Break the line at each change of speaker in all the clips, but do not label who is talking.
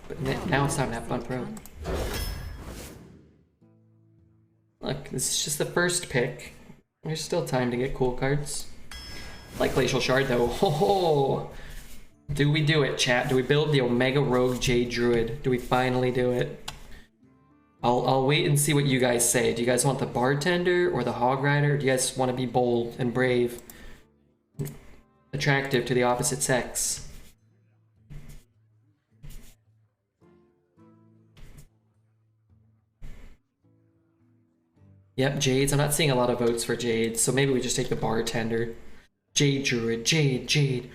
But now it's time to have fun, bro. Look, this is just the first pick. There's still time to get cool cards. I like Glacial Shard though. Ho. Do we do it, chat? Do we build the Omega Rogue Jade Druid? Do we finally do it? I'll wait and see what you guys say. Do you guys want the Bartender or the Hog Rider? Or do you guys want to be bold and brave? Attractive to the opposite sex? Yep, Jades. I'm not seeing a lot of votes for Jades, so maybe we just take the Bartender. Jade Druid. Jade.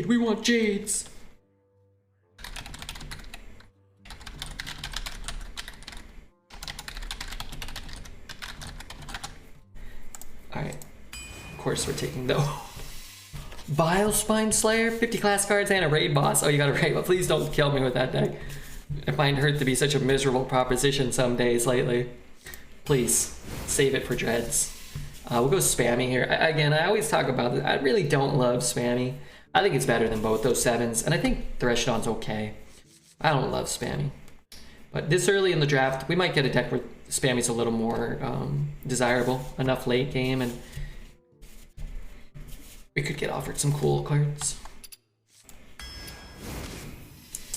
We want Jades! Alright. Of course we're taking the Vile Spine Slayer, 50 class cards and a raid boss. Oh, you got a raid, but please don't kill me with that deck. I find Hearth to be such a miserable proposition some days lately. Please, save it for dreads. We'll go spammy here. Again, I always talk about this. I really don't love spammy. I think it's better than both those 7s, and I think Threshodon's okay. I don't love spammy. But this early in the draft, we might get a deck where spammy's a little more desirable. Enough late game, and we could get offered some cool cards.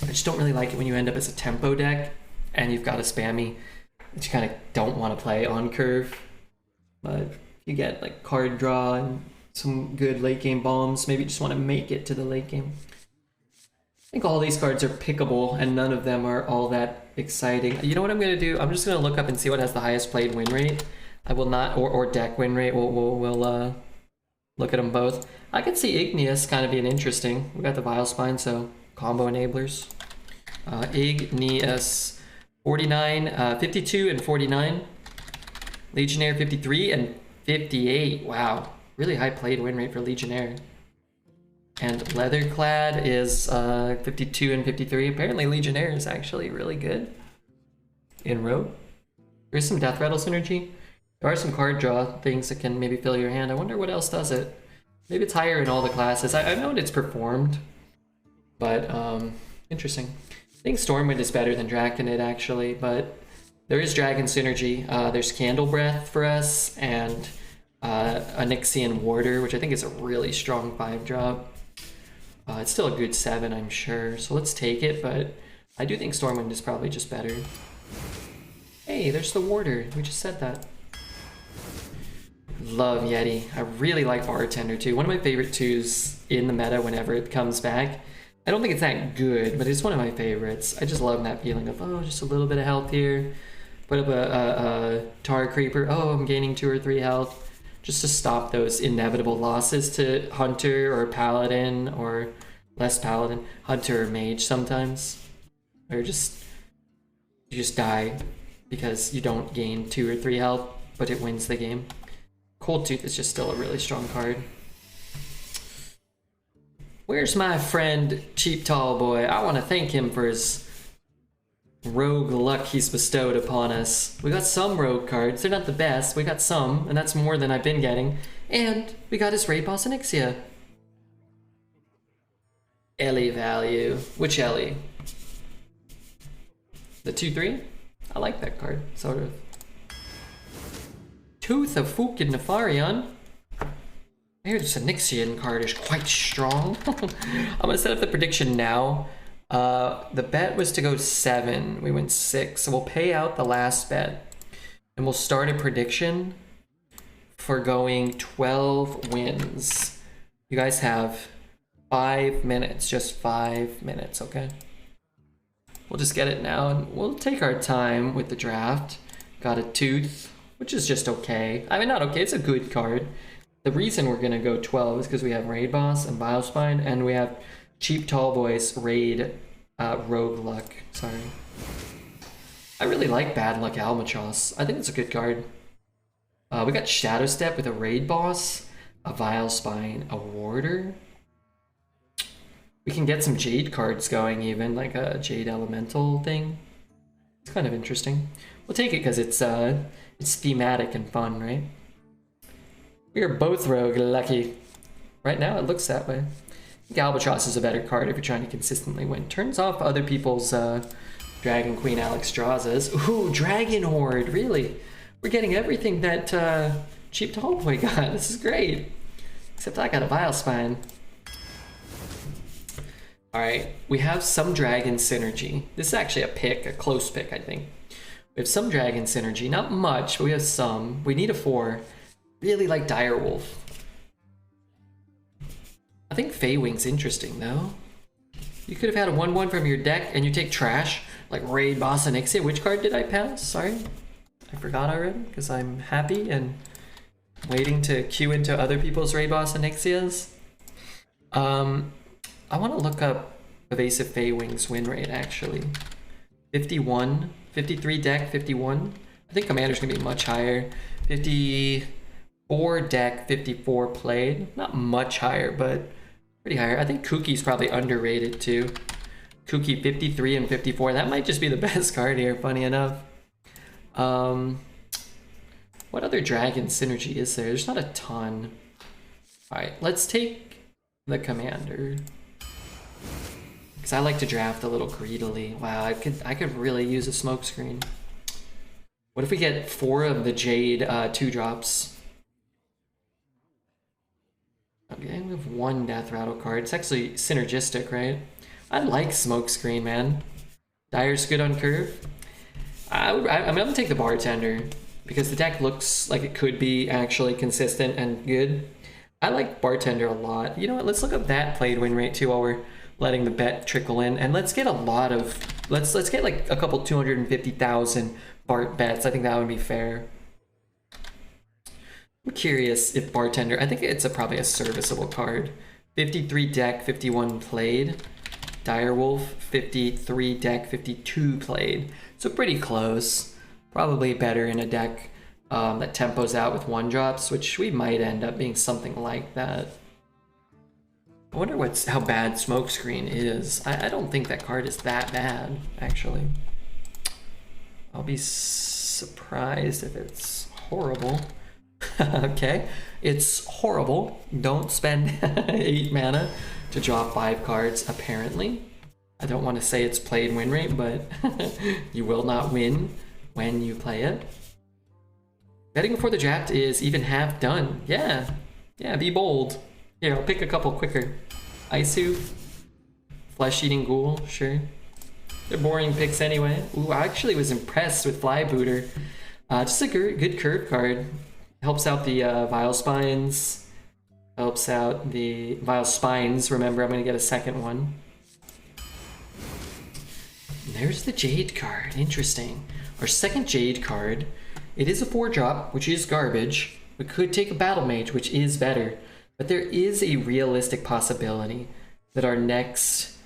I just don't really like it when you end up as a tempo deck, and you've got a spammy that you kind of don't want to play on curve. But you get like card draw and some good late game bombs. Maybe you just want to make it to the late game. I think all these cards are pickable and none of them are all that exciting. You know what I'm going to do? I'm just going to look up and see what has the highest played win rate. I will not, or deck win rate. We'll look at them both. I could see Igneous kind of being interesting. We got the Vile Spine, so combo enablers. Igneous 49, 52 and 49. Legionnaire 53 and 58. Wow, really high played win rate for Legionnaire. And Leatherclad is 52 and 53. Apparently Legionnaire is actually really good in Rogue. There's some Death Rattle synergy. There are some card draw things that can maybe fill your hand. I wonder what else does it. Maybe it's higher in all the classes. I know it's performed, but interesting. I think Stormwind is better than Draconid actually, but there is Dragon synergy. There's Candle Breath for us, and Onyxian Warder, which I think is a really strong 5-drop. It's still a good 7, I'm sure, so let's take it, but I do think Stormwind is probably just better. Hey, there's the Warder. We just said that. Love Yeti. I really like Bartender too. One of my favorite 2s in the meta whenever it comes back. I don't think it's that good, but it's one of my favorites. I just love that feeling of, oh, just a little bit of health here. Put up a Tar Creeper. Oh, I'm gaining 2 or 3 health. Just to stop those inevitable losses to Hunter or Paladin, or less Paladin, Hunter or Mage sometimes. Or you just die because you don't gain 2 or 3 health, but it wins the game. Cold Tooth is just still a really strong card. Where's my friend Cheap Tall Boy? I want to thank him for his rogue luck he's bestowed upon us. We got some rogue cards. They're not the best. We got some, and that's more than I've been getting. And we got his Raid Boss Onyxia. Ellie value. Which Ellie? The 2/3? I like that card, sort of. Tooth of Fukin Nefarian. I hear this Onyxian card is quite strong. I'm gonna set up the prediction now. The bet was to go 7. We went 6, so we'll pay out the last bet. And we'll start a prediction for going 12 wins. You guys have 5 minutes, just 5 minutes, okay? We'll just get it now, and we'll take our time with the draft. Got a Tooth, which is just okay. I mean, not okay, it's a good card. The reason we're gonna go 12 is because we have Raid Boss and Biospine, and we have Cheap Tall Boy's Raid Rogue Luck. Sorry. I really like Bad Luck Albatross. I think it's a good card. We got Shadow Step with a Raid Boss, a Vile Spine, a Warder. We can get some Jade cards going even, like a Jade Elemental thing. It's kind of interesting. We'll take it because it's thematic and fun, right? We are both rogue lucky. Right now it looks that way. Albatross is a better card if you're trying to consistently win. Turns off other people's Dragon Queen Alexstrasza's. Ooh, Dragon Horde, really? We're getting everything that Cheap Tallboy got. This is great. Except I got a Vile Spine. Alright, we have some Dragon Synergy. This is actually a pick, a close pick, I think. We have some Dragon Synergy. Not much, but we have some. We need a 4. Really like Direwolf. I think Feywing's interesting, though. You could have had a 1-1 from your deck, and you take trash, like Raid Boss Onyxia. Which card did I pass? Sorry. I forgot already, because I'm happy and waiting to queue into other people's Raid Boss Onyxias. I want to look up Evasive Feywing's win rate, actually. 51, 53 deck, 51. I think Commander's going to be much higher. 54 deck, 54 played. Not much higher, but pretty higher. I think Kuki's probably underrated, too. Kuki 53 and 54. That might just be the best card here, funny enough. What other Dragon Synergy is there? There's not a ton. Alright, let's take the Commander. Because I like to draft a little greedily. Wow, I could really use a smokescreen. What if we get 4 of the Jade 2-drops? Okay, we have 1 Death Rattle card. It's actually synergistic, right? I like smokescreen, man. Dire's good on curve. I'm gonna take the Bartender because the deck looks like it could be actually consistent and good. I like Bartender a lot. You know what? Let's look up that played win rate too while we're letting the bet trickle in, and let's get a lot of let's get like a couple 250,000 Bart bets. I think that would be fair. I'm curious if Bartender. I think it's probably a serviceable card. 53 deck, 51 played. Direwolf 53 deck, 52 played. So pretty close. Probably better in a deck that tempos out with 1-drops, which we might end up being something like that. I wonder how bad Smokescreen is. I don't think that card is that bad, actually. I'll be surprised if it's horrible. Okay, it's horrible. Don't spend 8 mana to draw 5 cards, apparently. I don't want to say it's played win rate, but you will not win when you play it. Betting before the draft is even half done. Yeah, be bold. Here, I'll pick a couple quicker. Isu, Flesh-Eating Ghoul, sure. They're boring picks anyway. Ooh, I actually was impressed with Flybooter. Just a good curve card. Helps out the Vile Spines. Helps out the Vile Spines. Remember, I'm going to get a second one. There's the Jade card. Interesting. Our second Jade card. It is a 4-drop, which is garbage. We could take a Battle Mage, which is better. But there is a realistic possibility that our next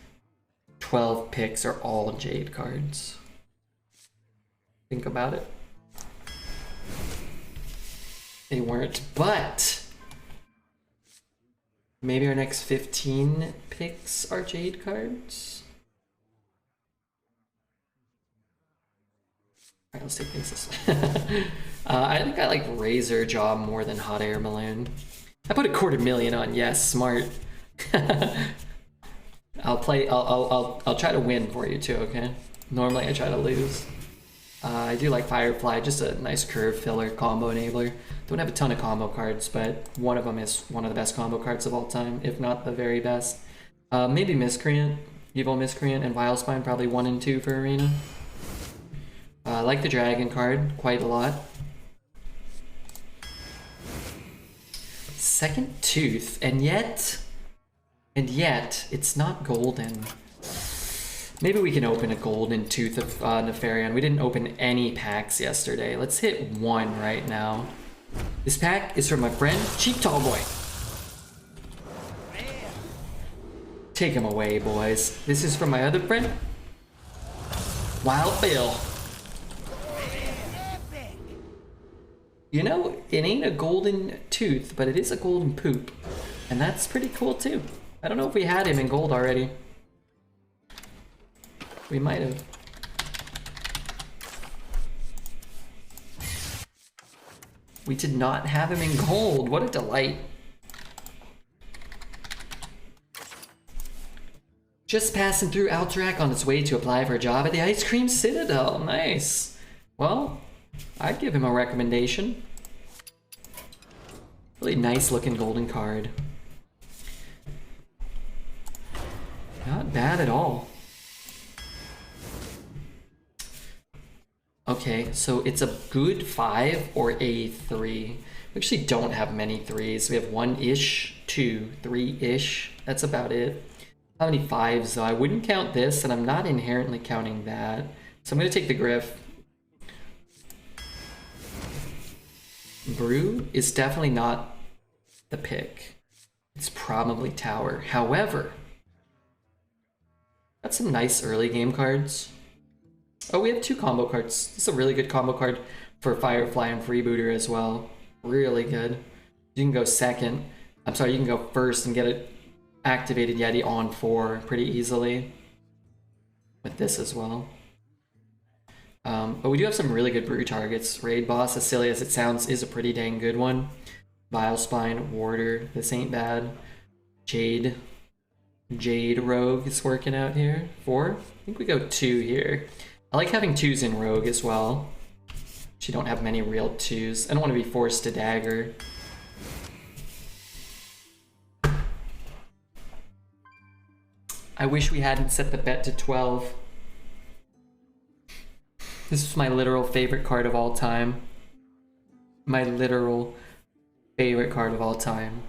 12 picks are all Jade cards. Think about it. They weren't, but maybe our next 15 picks are Jade cards. All right, let's take things this way. I think I like Razor Jaw more than Hot Air Balloon. I put a $250,000 on. Yes, smart. I'll try to win for you too. Okay. Normally I try to lose. I do like Firefly, just a nice curve filler, combo enabler. Don't have a ton of combo cards, but one of them is one of the best combo cards of all time, if not the very best. Maybe Miscreant, Evil Miscreant, and Vile Spine, probably 1 and 2 for Arena. I like the Dragon card quite a lot. Second Tooth, and yet it's not golden. Maybe we can open a golden Tooth of Nefarian. We didn't open any packs yesterday. Let's hit 1 right now. This pack is from my friend Cheap Tallboy. Take him away, boys. This is from my other friend Wild Bill. You know, it ain't a golden tooth, but it is a golden poop. And that's pretty cool too. I don't know if we had him in gold already. We might have. We did not have him in gold. What a delight. Just passing through Alterac on its way to apply for a job at the Ice Cream Citadel. Nice. Well, I'd give him a recommendation. Really nice looking golden card. Not bad at all. Okay, so it's a good 5 or a 3. We actually don't have many 3s. We have 1-ish, 2, 3-ish. That's about it. How many 5s though? I wouldn't count this, and I'm not inherently counting that. So I'm gonna take the Griff. Brew is definitely not the pick. It's probably Tower. However, got some nice early game cards. Oh, we have 2 combo cards. This is a really good combo card for Firefly and Freebooter as well. Really good. You can go second. I'm sorry, you can go first and get it activated Yeti on 4 pretty easily. With this as well. But we do have some really good brew targets. Raid Boss, as silly as it sounds, is a pretty dang good one. Vile Spine, Warder, this ain't bad. Jade Rogue is working out here. 4? I think we go 2 here. I like having 2s in Rogue as well. You don't have many real 2s. I don't want to be forced to dagger. I wish we hadn't set the bet to 12. This is my literal favorite card of all time. My literal favorite card of all time.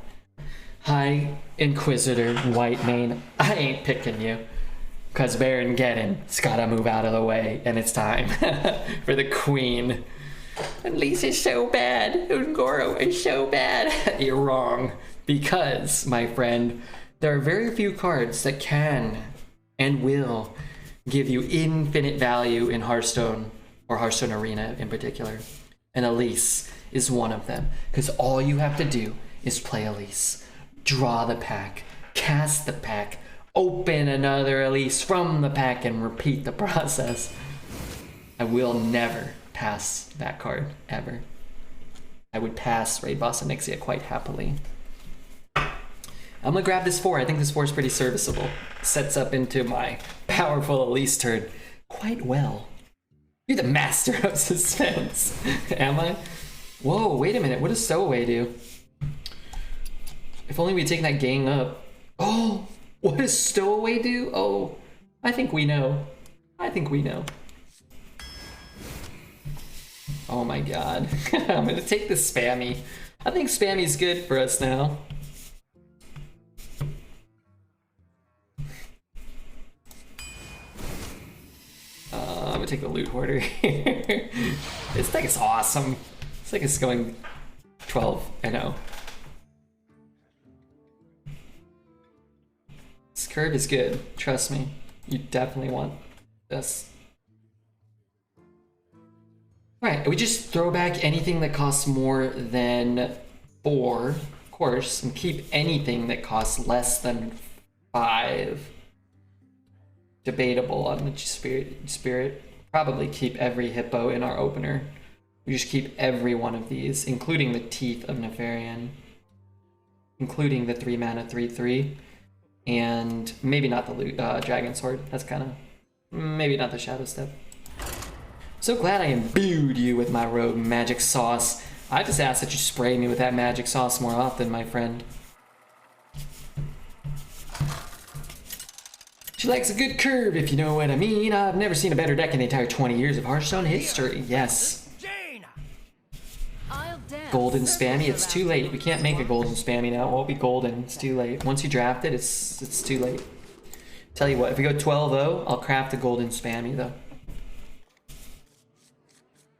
Hi, Inquisitor, White Mane. I ain't picking you. Cause Baron Geddon's gotta move out of the way, and it's time for the Queen. Elise is so bad. Ungoro is so bad. You're wrong. Because, my friend, there are very few cards that can and will give you infinite value in Hearthstone, or Hearthstone Arena in particular. And Elise is one of them. Because all you have to do is play Elise. Draw the pack. Cast the pack. Open another Elise from the pack and repeat the process. I will never pass that card, ever. I would pass Raid Boss and Nixia quite happily. I'm gonna grab this 4. I think this 4 is pretty serviceable. Sets up into my powerful Elise turn quite well. You're the master of suspense. Am I? Whoa, wait a minute. What does Stowaway do? If only we'd taken that gang up. Oh, what does Stowaway do? Oh, I think we know. I think we know. Oh my god. I'm gonna take the Spammy. I think Spammy's good for us now. I'm gonna take the Loot Hoarder here. This deck is awesome. This deck is going 12-0. This curve is good. Trust me. You definitely want this. Alright, we just throw back anything that costs more than 4, of course, and keep anything that costs less than 5. Debatable on the Spirit. Probably keep every Hippo in our opener. We just keep every one of these, including the Teeth of Nefarian. Including the 3 mana 3/3. And maybe not the Dragon Sword. That's kind of... maybe not the Shadow Step. So glad I imbued you with my rogue magic sauce. I just ask that you spray me with that magic sauce more often, my friend. She likes a good curve, if you know what I mean. I've never seen a better deck in the entire 20 years of Hearthstone history. Yes. Golden Spammy, it's too late. We can't make a Golden Spammy now. It won't be golden. It's too late. Once you draft it, it's too late. Tell you what, if we go 12-0, I'll craft a Golden Spammy, though.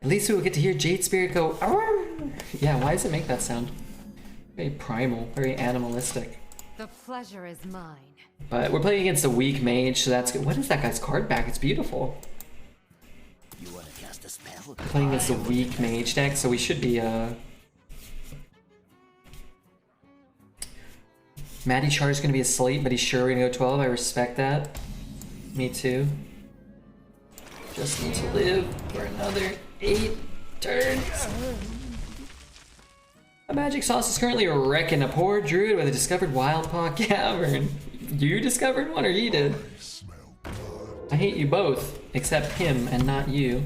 At least we will get to hear Jade Spirit go, arr! Yeah, why does it make that sound? Very primal, very animalistic.
The pleasure is mine.
But we're playing against a weak mage, so that's good. What is that guy's card back? It's beautiful.
You want to cast a spell?
We're playing against a weak mage deck, so we should be, Matty Char's gonna be asleep, but he's sure we're gonna go 12. I respect that. Me too. Just need to live for another 8 turns. A magic sauce is currently wrecking a poor druid with a discovered wild paw cavern. You discovered one or he did? I hate you both, except him and not you.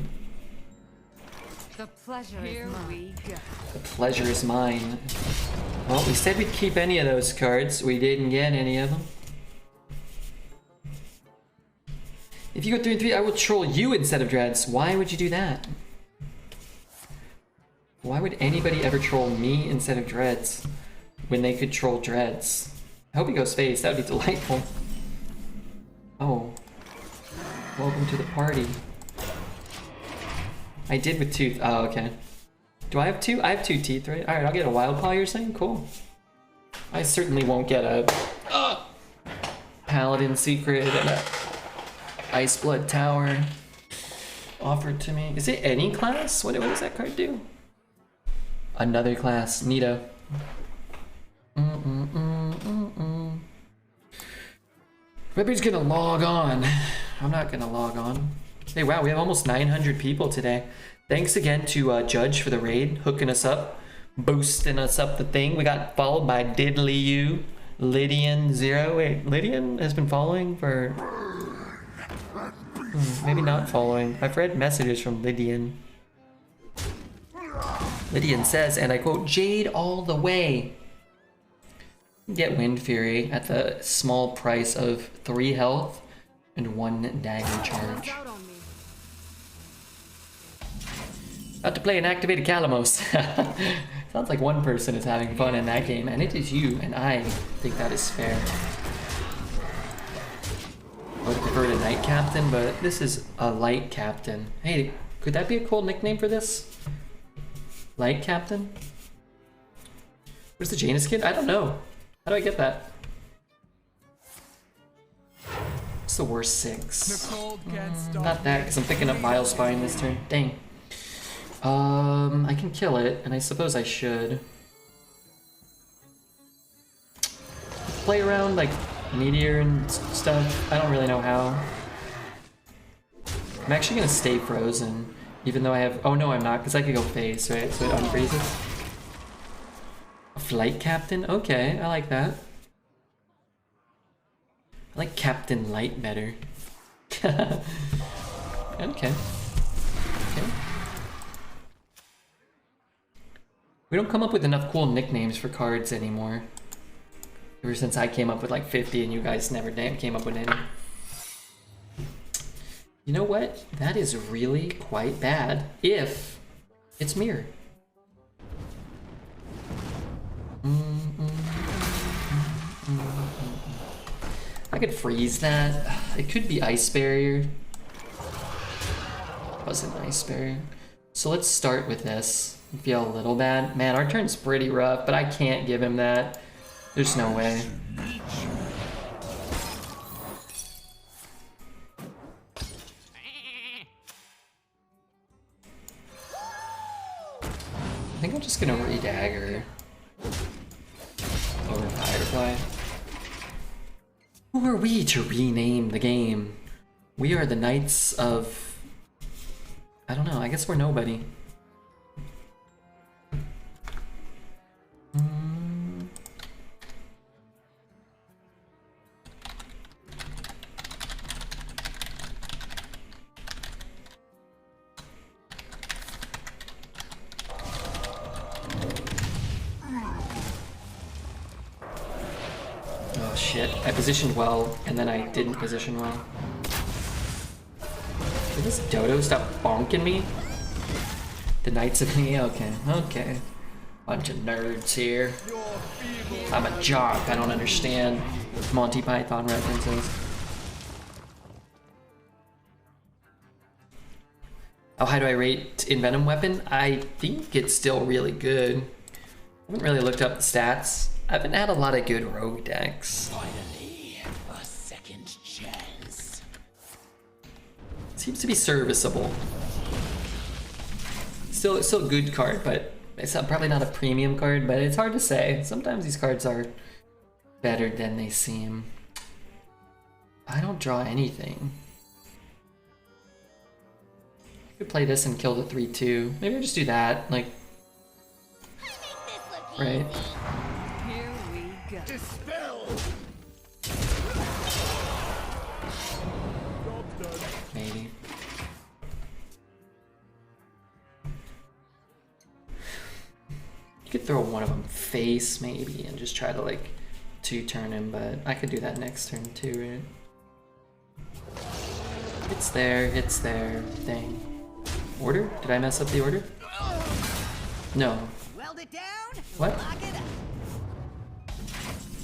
The pleasure is mine.
The pleasure is mine. Well, we said we'd keep any of those cards. We didn't get any of them. If you go 3 and 3, I will troll you instead of Dreads. Why would you do that? Why would anybody ever troll me instead of Dreads when they could troll Dreads? I hope he goes face. That would be delightful. Oh. Welcome to the party. I did with tooth. Oh, okay. Do I have 2? I have 2 teeth, right? Alright, I'll get a wild paw, you're saying? Cool. I certainly won't get a paladin secret and a ice blood tower offered to me. Is it any class? What does that card do? Another class. Neato. Everybody's gonna log on. I'm not gonna log on. Hey, wow, we have almost 900 people today. Thanks again to Judge for the raid, hooking us up, boosting us up the thing. We got followed by Diddly U, Lydian0. Wait, Lydian has been following for... maybe not following. I've read messages from Lydian. Lydian says, and I quote, Jade all the way. Get Wind Fury at the small price of 3 health and 1 dagger charge. About to play an activated Calamos. Sounds like one person is having fun in that game, and it is you, and I think that is fair. I would prefer a Night Captain, but this is a Light Captain. Hey, could that be a cool nickname for this? Light Captain? Where's the Janus kid? I don't know. How do I get that? What's the worst 6? Not that, because I'm picking up Vile Spine this turn. Dang. I can kill it, and I suppose I should. Play around, like, Meteor and stuff. I don't really know how. I'm actually gonna stay frozen, even though I have... Oh no, I'm not, because I could go face, right? So it unfreezes. A Flight Captain? Okay, I like that. I like Captain Light better. Okay. Okay. We don't come up with enough cool nicknames for cards anymore. Ever since I came up with like 50 and you guys never came up with any. You know what? That is really quite bad if it's mirror. I could freeze that. It could be Ice Barrier. It wasn't Ice Barrier. So let's start with this. I feel a little bad. Man, our turn's pretty rough, but I can't give him that. There's no way. I think I'm just gonna re-dagger over Firefly. Who are we to rename the game? We are the Knights of... I don't know, I guess we're nobody. Oh shit, I positioned well, and then I didn't position well. Did this dodo stop bonking me? The Knights of me? Okay, okay. Bunch of nerds here. I'm a jock, I don't understand Monty Python references. How high do I rate Envenom Weapon? I think it's still really good. I haven't really looked up the stats. I haven't had a lot of good rogue decks.
Finally, a second chance.
Seems to be serviceable. Still a good card, but it's probably not a premium card, but it's hard to say. Sometimes these cards are better than they seem. I don't draw anything. I could play this and kill the 3/2. Maybe I'll just do that, like... Right.
Here we go.
Dispel.
You could throw one of them face maybe and just try to like 2-turn him, but I could do that next turn too, right? It's there, dang. Order? Did I mess up the order? No.
Weld it down.
What?
Lock it up.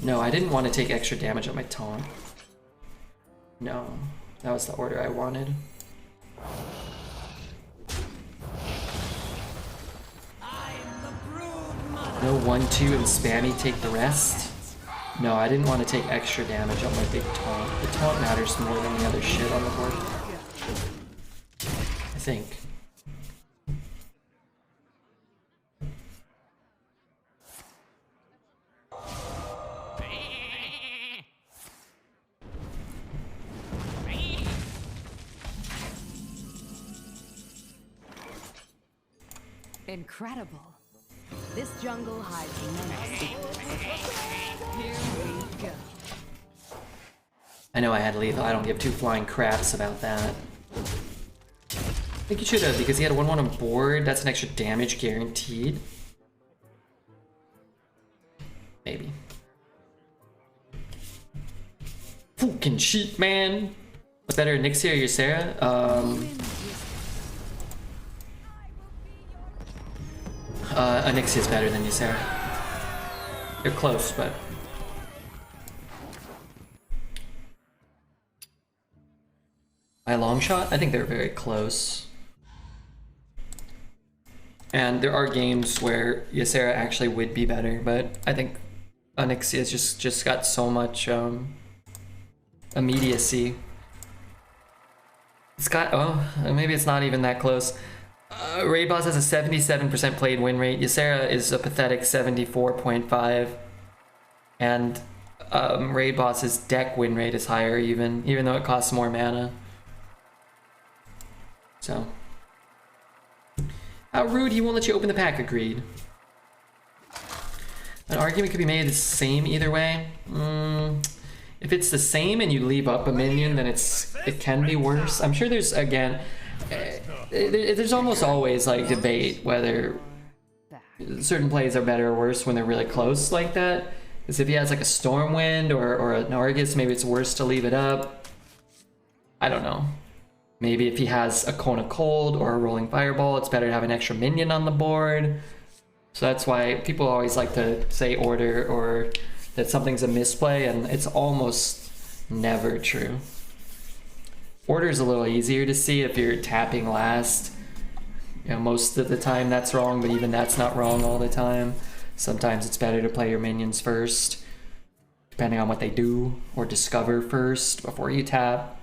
No, I didn't want to take extra damage on my taunt. No, that was the order I wanted. No 1-2 and spammy take the rest. No, I didn't want to take extra damage on my big taunt. The taunt matters more than the other shit on the board. I think.
Incredible. This jungle hides many secrets. Here we go.
I know I had lethal. I don't give two flying craps about that. I think you should have, because he had a 1-1 on board. That's an extra damage guaranteed. Maybe. Fucking shit, man. What's better, Nixie or Ysera? Onyxia is better than Ysera. They're close, but... By long shot, I think they're very close. And there are games where Ysera actually would be better, but I think Onyxia's just got so much immediacy. It's got, oh, maybe it's not even that close. Raid Boss has a 77% played win rate. Ysera is a pathetic 74.5. And Raid Boss's deck win rate is higher even though it costs more mana. So. How rude, he won't let you open the pack, agreed. An argument could be made it's the same either way. If it's the same and you leave up a minion, then it can be worse. I'm sure there's, again, there's almost always like debate whether certain plays are better or worse when they're really close like that. Because if he has like a Stormwind or an Argus, maybe it's worse to leave it up. I don't know. Maybe if he has a Cone of Cold or a Rolling Fireball, it's better to have an extra minion on the board. So that's why people always like to say order or that something's a misplay, and it's almost never true. Order is a little easier to see if you're tapping last. You know, most of the time that's wrong, but even that's not wrong all the time. Sometimes it's better to play your minions first, depending on what they do, or discover first before you tap.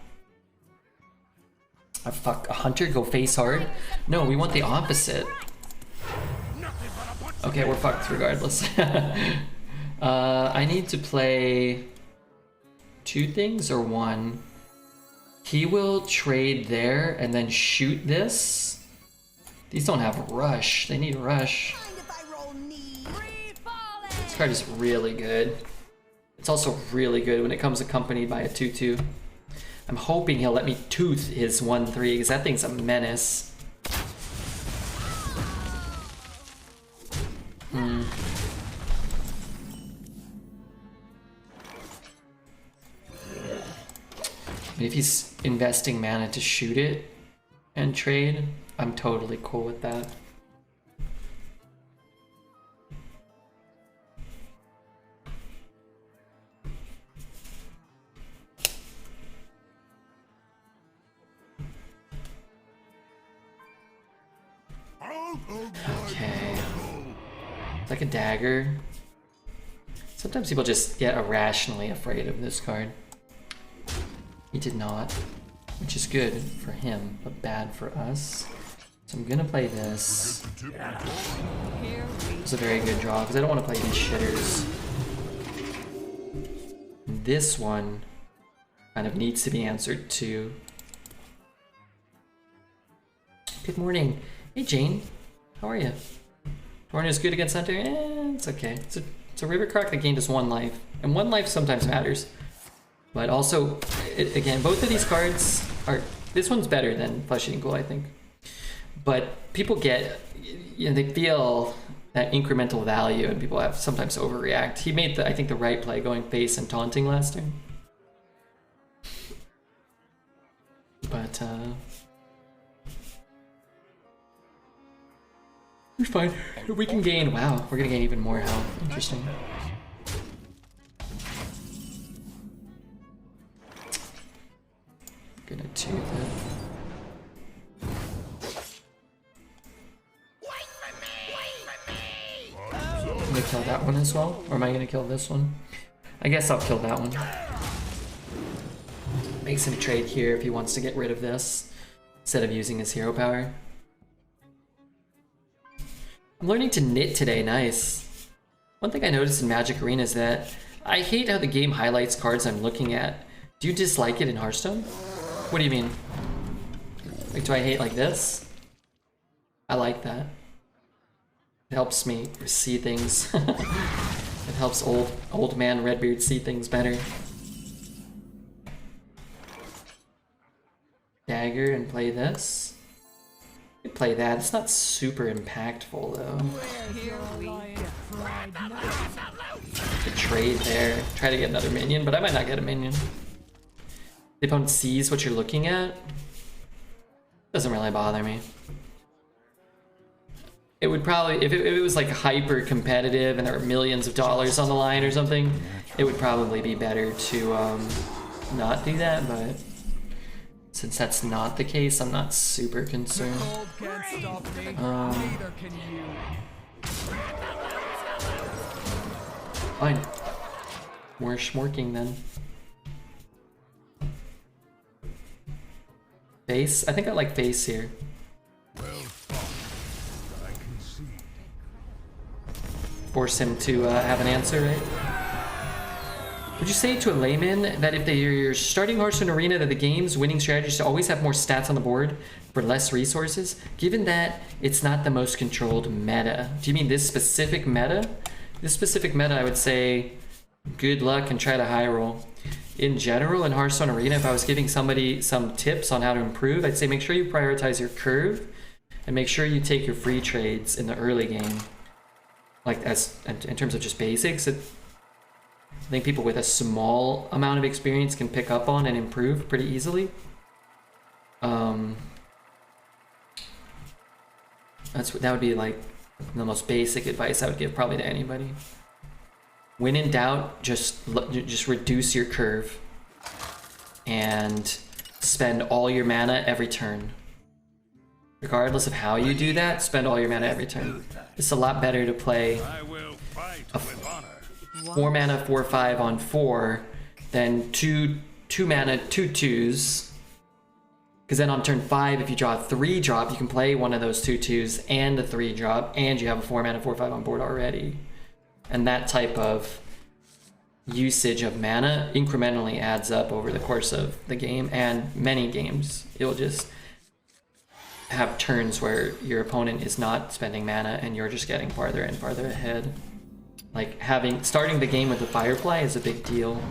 Oh, fuck, a hunter go face hard? No, we want the opposite. Okay, we're fucked regardless. I need to play 2 things or 1. He will trade there and then shoot this. These don't have rush. They need rush. This card is really good. It's also really good when it comes accompanied by a 2-2. I'm hoping he'll let me tooth his 1-3 because that thing's a menace. If he's investing mana to shoot it and trade, I'm totally cool with that. Okay. It's like a dagger. Sometimes people just get irrationally afraid of this card. He did not, which is good for him, but bad for us. So I'm gonna play this. It's a very good draw, because I don't want to play these shitters. This one kind of needs to be answered too. Good morning. Hey Jane, how are you? Torn is good against Hunter? It's okay. It's a river croc that gained us 1 life, and 1 life sometimes matters. But also, again, both of these cards are... This one's better than Flesh Eating Ghoul, I think. But people get... You know, they feel that incremental value, and people have sometimes overreact. He made I think the right play going face and taunting last turn. But we're fine. We can gain. Wow, we're gonna gain even more health. Interesting. Gonna do that. I'm gonna kill that one as well, or am I gonna kill this one? I guess I'll kill that one. Makes him trade here if he wants to get rid of this instead of using his hero power. I'm learning to knit today, nice. One thing I noticed in Magic Arena is that I hate how the game highlights cards I'm looking at. Do you dislike it in Hearthstone? What do you mean? Like, do I hate like this? I like that. It helps me see things. It helps old man Redbeard see things better. Dagger and play this. You could play that. It's not super impactful though. The trade there. Try to get another minion, but I might not get a minion. The opponent sees what you're looking at. Doesn't really bother me. It would probably, if it was like hyper competitive and there were millions of dollars on the line or something, it would probably be better to not do that, but since that's not the case, I'm not super concerned. Fine. More schmorking then. Face? I think I like face here. Force him to have an answer, right? Would you say to a layman that if you're starting Hearthstone Arena that the game's winning strategy is to always have more stats on the board for less resources, given that it's not the most controlled meta? Do you mean this specific meta? This specific meta, I would say good luck and try to high roll. In general, in Hearthstone Arena, if I was giving somebody some tips on how to improve, I'd say make sure you prioritize your curve and make sure you take your free trades in the early game. Like in terms of just basics, I think people with a small amount of experience can pick up on and improve pretty easily. That would be like the most basic advice I would give probably to anybody. When in doubt, just reduce your curve and spend all your mana every turn. Regardless of how you do that, spend all your mana every turn. It's a lot better to play a 4 mana 4/5 on 4 than 2 mana 2/2s. Because then on turn 5, if you draw a 3-drop, you can play one of those 2/2s and a 3-drop, and you have a 4 mana 4/5 on board already. And that type of usage of mana incrementally adds up over the course of the game and many games. You'll just have turns where your opponent is not spending mana and you're just getting farther and farther ahead. Like starting the game with a Firefly is a big deal.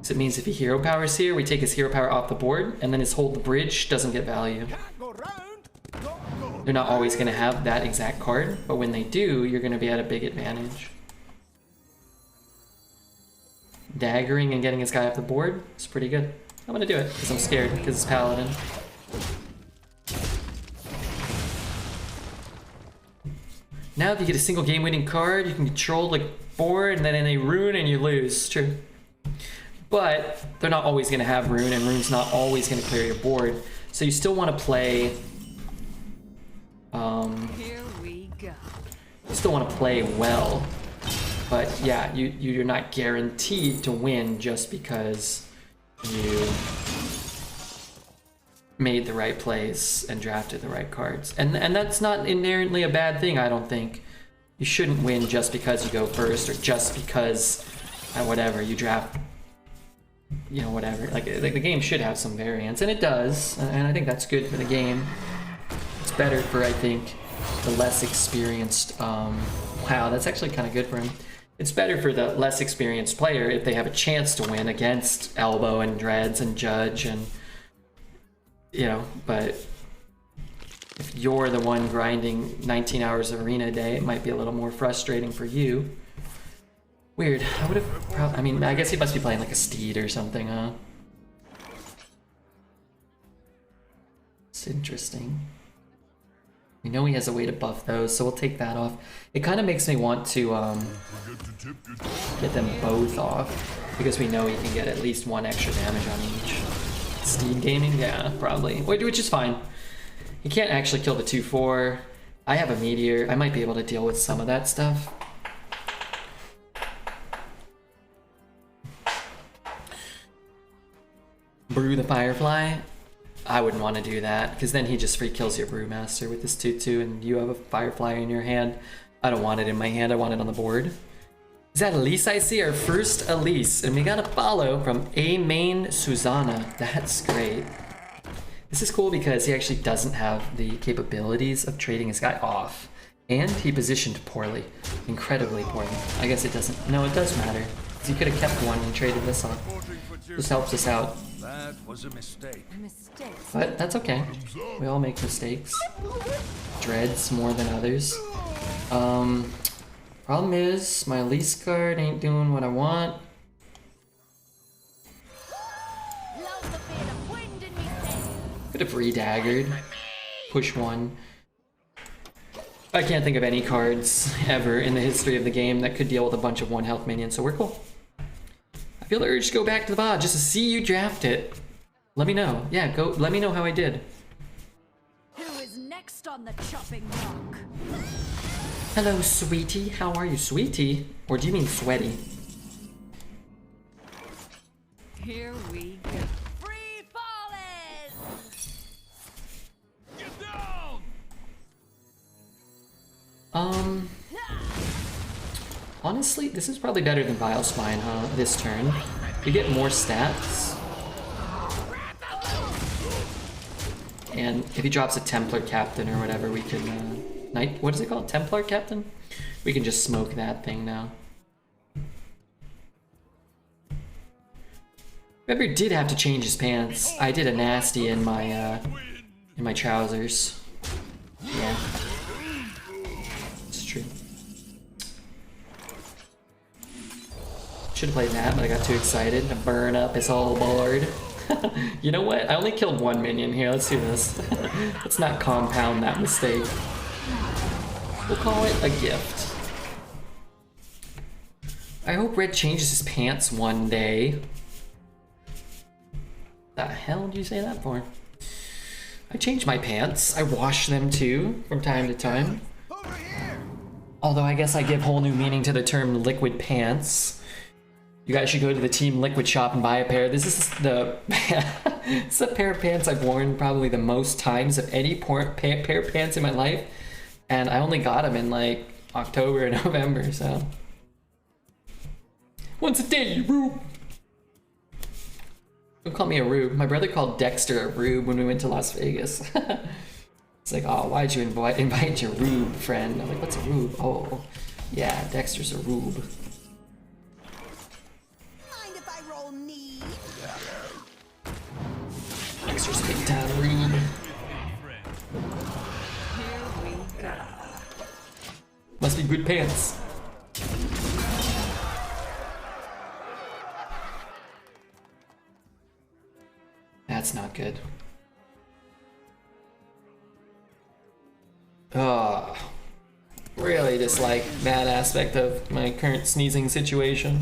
So it means if he hero powers here, we take his hero power off the board, and then his hold the bridge doesn't get value. They're not always going to have that exact card, but when they do, you're going to be at a big advantage. Daggering and getting his guy off the board is pretty good. I'm going to do it because I'm scared because it's Paladin. Now if you get a single game-winning card, you can control the board and then in a rune and you lose. True. But they're not always going to have rune, and rune's not always going to clear your board. So you still want to play...
Here we go.
You still want to play well. But yeah, you're not guaranteed to win just because you made the right plays and drafted the right cards. And that's not inherently a bad thing, I don't think. You shouldn't win just because you go first or just because whatever you draft, you know, whatever. Like the game should have some variance, and it does, and I think that's good for the game. It's better for, I think, the less experienced wow, that's actually kind of good for him. It's better for the less experienced player if they have a chance to win against Elbow and Dreads and Judge and, you know, but if you're the one grinding 19 hours of arena a day, it might be a little more frustrating for you. Weird. I would have I mean, I guess he must be playing like a steed or something, huh? It's interesting. We know he has a way to buff those, so we'll take that off. It kind of makes me want to get them both off, because we know he can get at least 1 extra damage on each. Steed gaming? Yeah, probably. Which is fine. He can't actually kill the 2/4. I have a meteor. I might be able to deal with some of that stuff. Brew the Firefly? I wouldn't want to do that, because then he just free kills your Brewmaster with this 2/2 and you have a Firefly in your hand. I don't want it in my hand, I want it on the board. Is that Elise I see? Our first Elise. And we got a follow from A Main Susanna. That's great. This is cool because he actually doesn't have the capabilities of trading his guy off. And he positioned poorly. Incredibly poorly. I guess it doesn't. No, it does matter. Because he could have kept one and traded this off. This helps us out.
That was a mistake.
But that's okay. We all make mistakes. Dreads more than others. Problem is, my Elise card ain't doing what I want. Could have re-daggered. Push 1. I can't think of any cards ever in the history of the game that could deal with a bunch of 1 health minions, so we're cool. I feel the urge to go back to the VOD just to see you draft it. Let me know. Yeah, go. Let me know how I did.
Who is next on the chopping block?
Hello, sweetie. How are you, sweetie? Or do you mean sweaty?
Here we go. Free falling!
Get down!
Honestly, this is probably better than Vile Spine, huh? This turn. We get more stats. And if he drops a Templar Captain or whatever, we can, what is it called? Templar Captain? We can just smoke that thing now. Whoever did have to change his pants, I did a nasty in my trousers. Yeah. It's true. Should have played that, but I got too excited to burn up his whole board. You know what? I only killed 1 minion here. Let's do this. Let's not compound that mistake. We'll call it a gift. I hope Red changes his pants one day. The hell did you say that for? I change my pants. I wash them too from time to time. Although I guess I give whole new meaning to the term liquid pants. You guys should go to the Team Liquid shop and buy a pair. This is the it's a pair of pants I've worn probably the most times of any pair of pants in my life. And I only got them in like October and November, so. Once a day, Rube! Don't call me a Rube. My brother called Dexter a Rube when we went to Las Vegas. It's like, oh, why'd you invite your Rube friend? I'm like, what's a Rube? Oh, yeah, Dexter's a Rube.
Mind if I roll knee?
Dexter's a big time Rube.
Here we go.
Must be good pants. That's not good. Oh, really dislike that aspect of my current sneezing situation.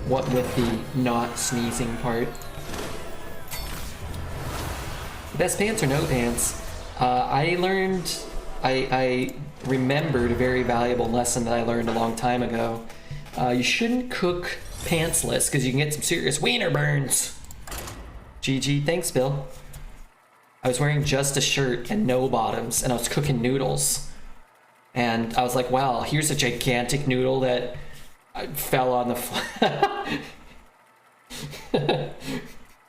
What with the not sneezing part. Best pants or no pants? I remembered a very valuable lesson that I learned a long time ago. You shouldn't cook pantsless because you can get some serious wiener burns. GG, thanks, Bill. I was wearing just a shirt and no bottoms, and I was cooking noodles. And I was like, wow, here's a gigantic noodle that fell on the floor.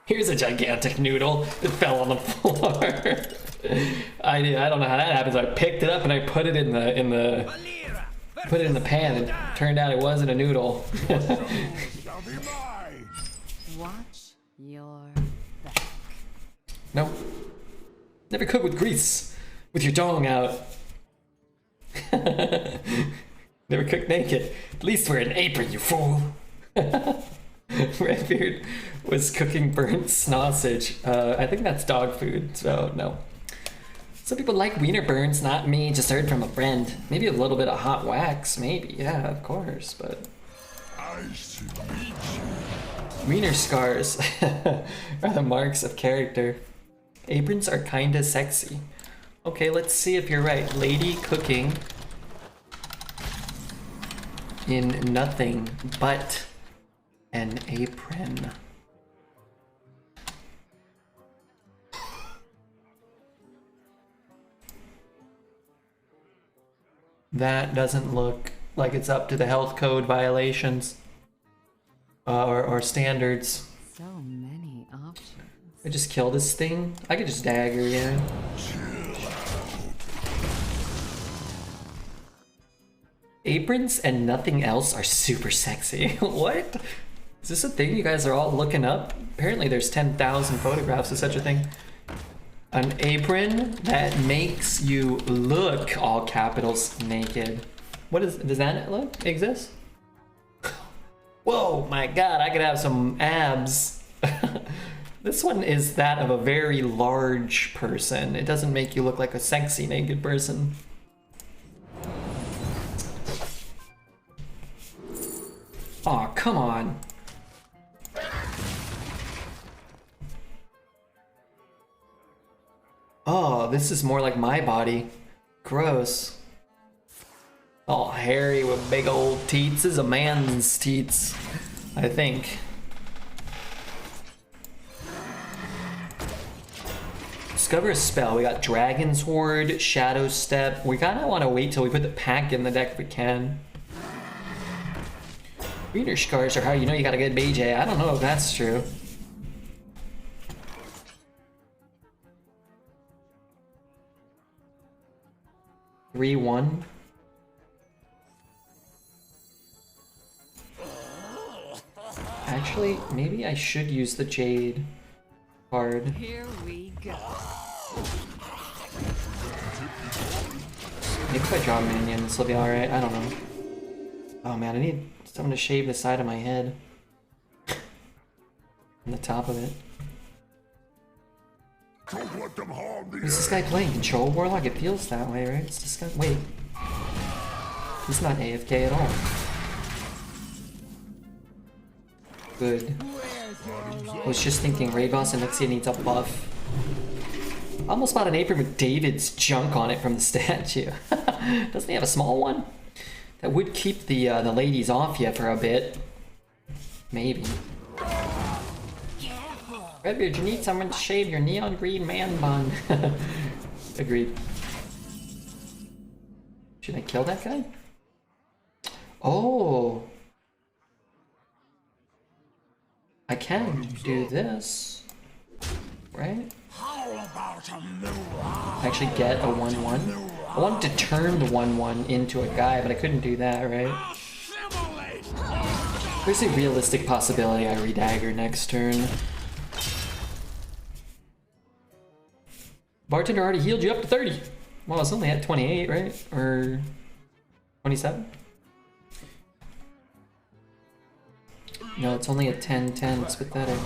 Here's a gigantic noodle that fell on the floor. I don't know how that happens. I picked it up and I put it in the pan, and it turned out it wasn't a noodle.
Watch your back.
Nope. Never cook with grease. with your dong out. Never cook naked. At least wear an apron, you fool. Redbeard was cooking burnt sausage. I think that's dog food, so no. Some people like wiener burns, not me. Just heard from a friend. Maybe a little bit of hot wax, maybe. Yeah, of course, but wiener scars are the marks of character. Aprons are kinda sexy. Okay, let's see if you're right. Lady cooking in nothing but an apron. That doesn't look like it's up to the health code violations or standards.
So many options.
I just kill this thing. I could just dagger, yeah. Aprons and nothing else are super sexy. What? Is this a thing you guys are all looking up? Apparently there's 10,000 photographs of such a thing. An apron that makes you look, all capitals, naked. What is, does that look exist? Whoa, my god, I could have some abs. This one is that of a very large person. It doesn't make you look like a sexy naked person. Aw, come on. Oh, this is more like my body. Gross. All hairy with big old teats. This is a man's teats, I think. Discover a spell. We got Dragon's Horde, Shadow Step. We kinda wanna wait till we put the pack in the deck if we can. Wiener scars are how you know you got a good BJ. I don't know if that's true. Three, 1. Actually, maybe I should use the Jade card.
Here we go.
Maybe if I draw a minion, this will be alright. I don't know. Oh man, I need someone to shave the side of my head. On the top of it. What is this guy playing? Control Warlock? It feels that way, right? It's just gonna... Wait. He's not AFK at all. Good. I was just thinking Raid Boss and Elixir needs a buff. I almost bought an apron with David's junk on it from the statue. Doesn't he have a small one? That would keep the ladies off you for a bit. Maybe. Redbeard, you need someone to shave your neon green man bun. Agreed. Should I kill that guy? Oh. I can do this. Right? Actually get a 1/1. I wanted to turn the 1/1 into a guy, but I couldn't do that, right? There's a realistic possibility I redagger next turn. Bartender already healed you up to 30. Well, it's only at 28, right? Or 27? No, it's only at 10. It's pathetic.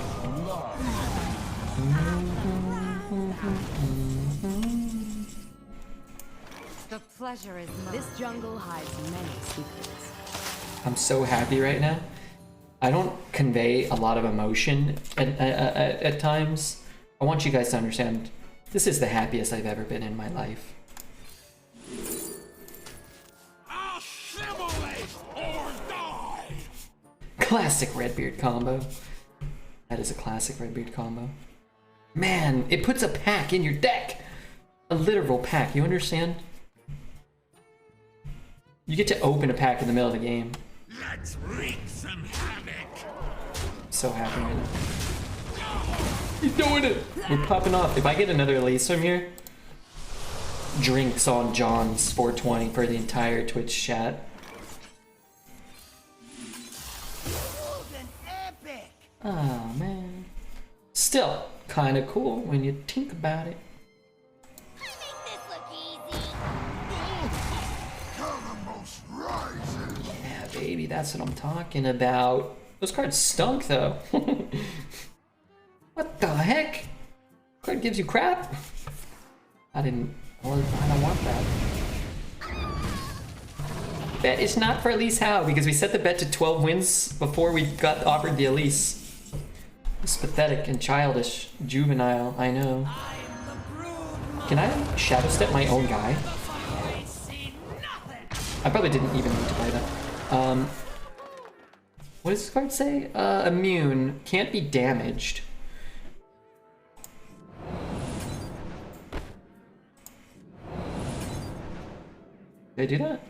The pleasure is mine. This jungle hides many secrets.
I'm so happy right now. I don't convey a lot of emotion at times. I want you guys to understand, this is the happiest I've ever been in my life.
Assimilate or die!
Classic Redbeard combo. That is a classic Redbeard combo. Man, it puts a pack in your deck. A literal pack, you understand? You get to open a pack in the middle of the game.
Let's wreak some havoc!
So happy right now. He's doing it! We're popping off. If I get another Elise from here, drinks on John's 420 for the entire Twitch chat. Oh man. Still, kinda cool when you think about it.
I make this look
Exactly, that's what I'm talking about. Those cards stunk though. What the heck? Card gives you crap? I don't want that. Bet is not for Elise. How? Because we set the bet to 12 wins before we got offered the Elise. It's pathetic and childish. Juvenile, I know. Can I shadow step my own guy? I probably didn't even need to buy that. What does this card say? Immune. Can't be damaged. Did I do that?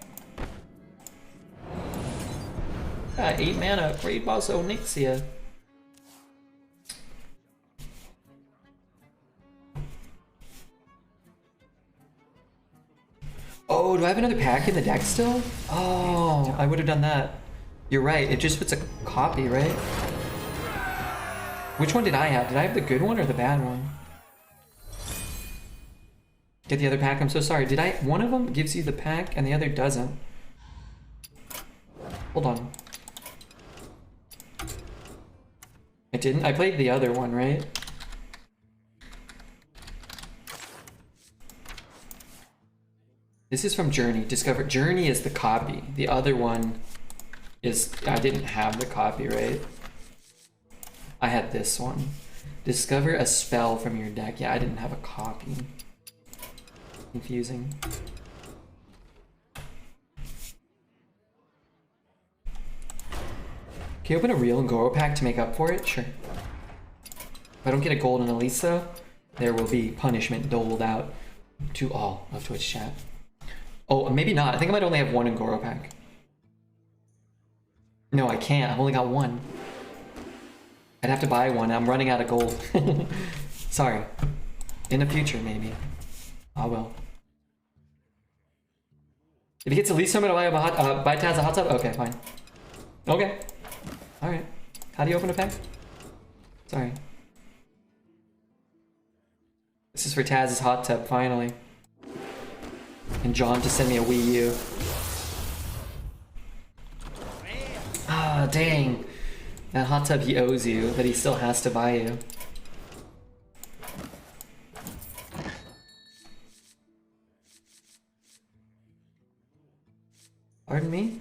8 mana. Raid Boss Onyxia. Oh, do I have another pack in the deck still? Oh, I would have done that. You're right, it just puts a copy, right? Which one did I have? Did I have the good one or the bad one? Get the other pack, I'm so sorry. Did I? One of them gives you the pack and the other doesn't. Hold on. I didn't? I played the other one, right? This is from Journey. Discover Journey is the copy. The other one is I didn't have the copy, right? I had this one. Discover a spell from your deck. Yeah, I didn't have a copy. Confusing. Can you open a real Ngoro pack to make up for it? Sure. If I don't get a gold in Elise though, there will be punishment doled out to all of Twitch chat. Oh, maybe not. I think I might only have one Ngoro pack. No, I can't. I've only got one. I'd have to buy one. I'm running out of gold. Sorry. In the future, maybe. I will. If he gets Elise, I'm gonna buy Taz a hot tub? Okay, fine. Okay. Alright. How do you open a pack? Sorry. This is for Taz's hot tub, finally. And John to send me a Wii U. Ah, dang. That hot tub he owes you, that he still has to buy you. Pardon me?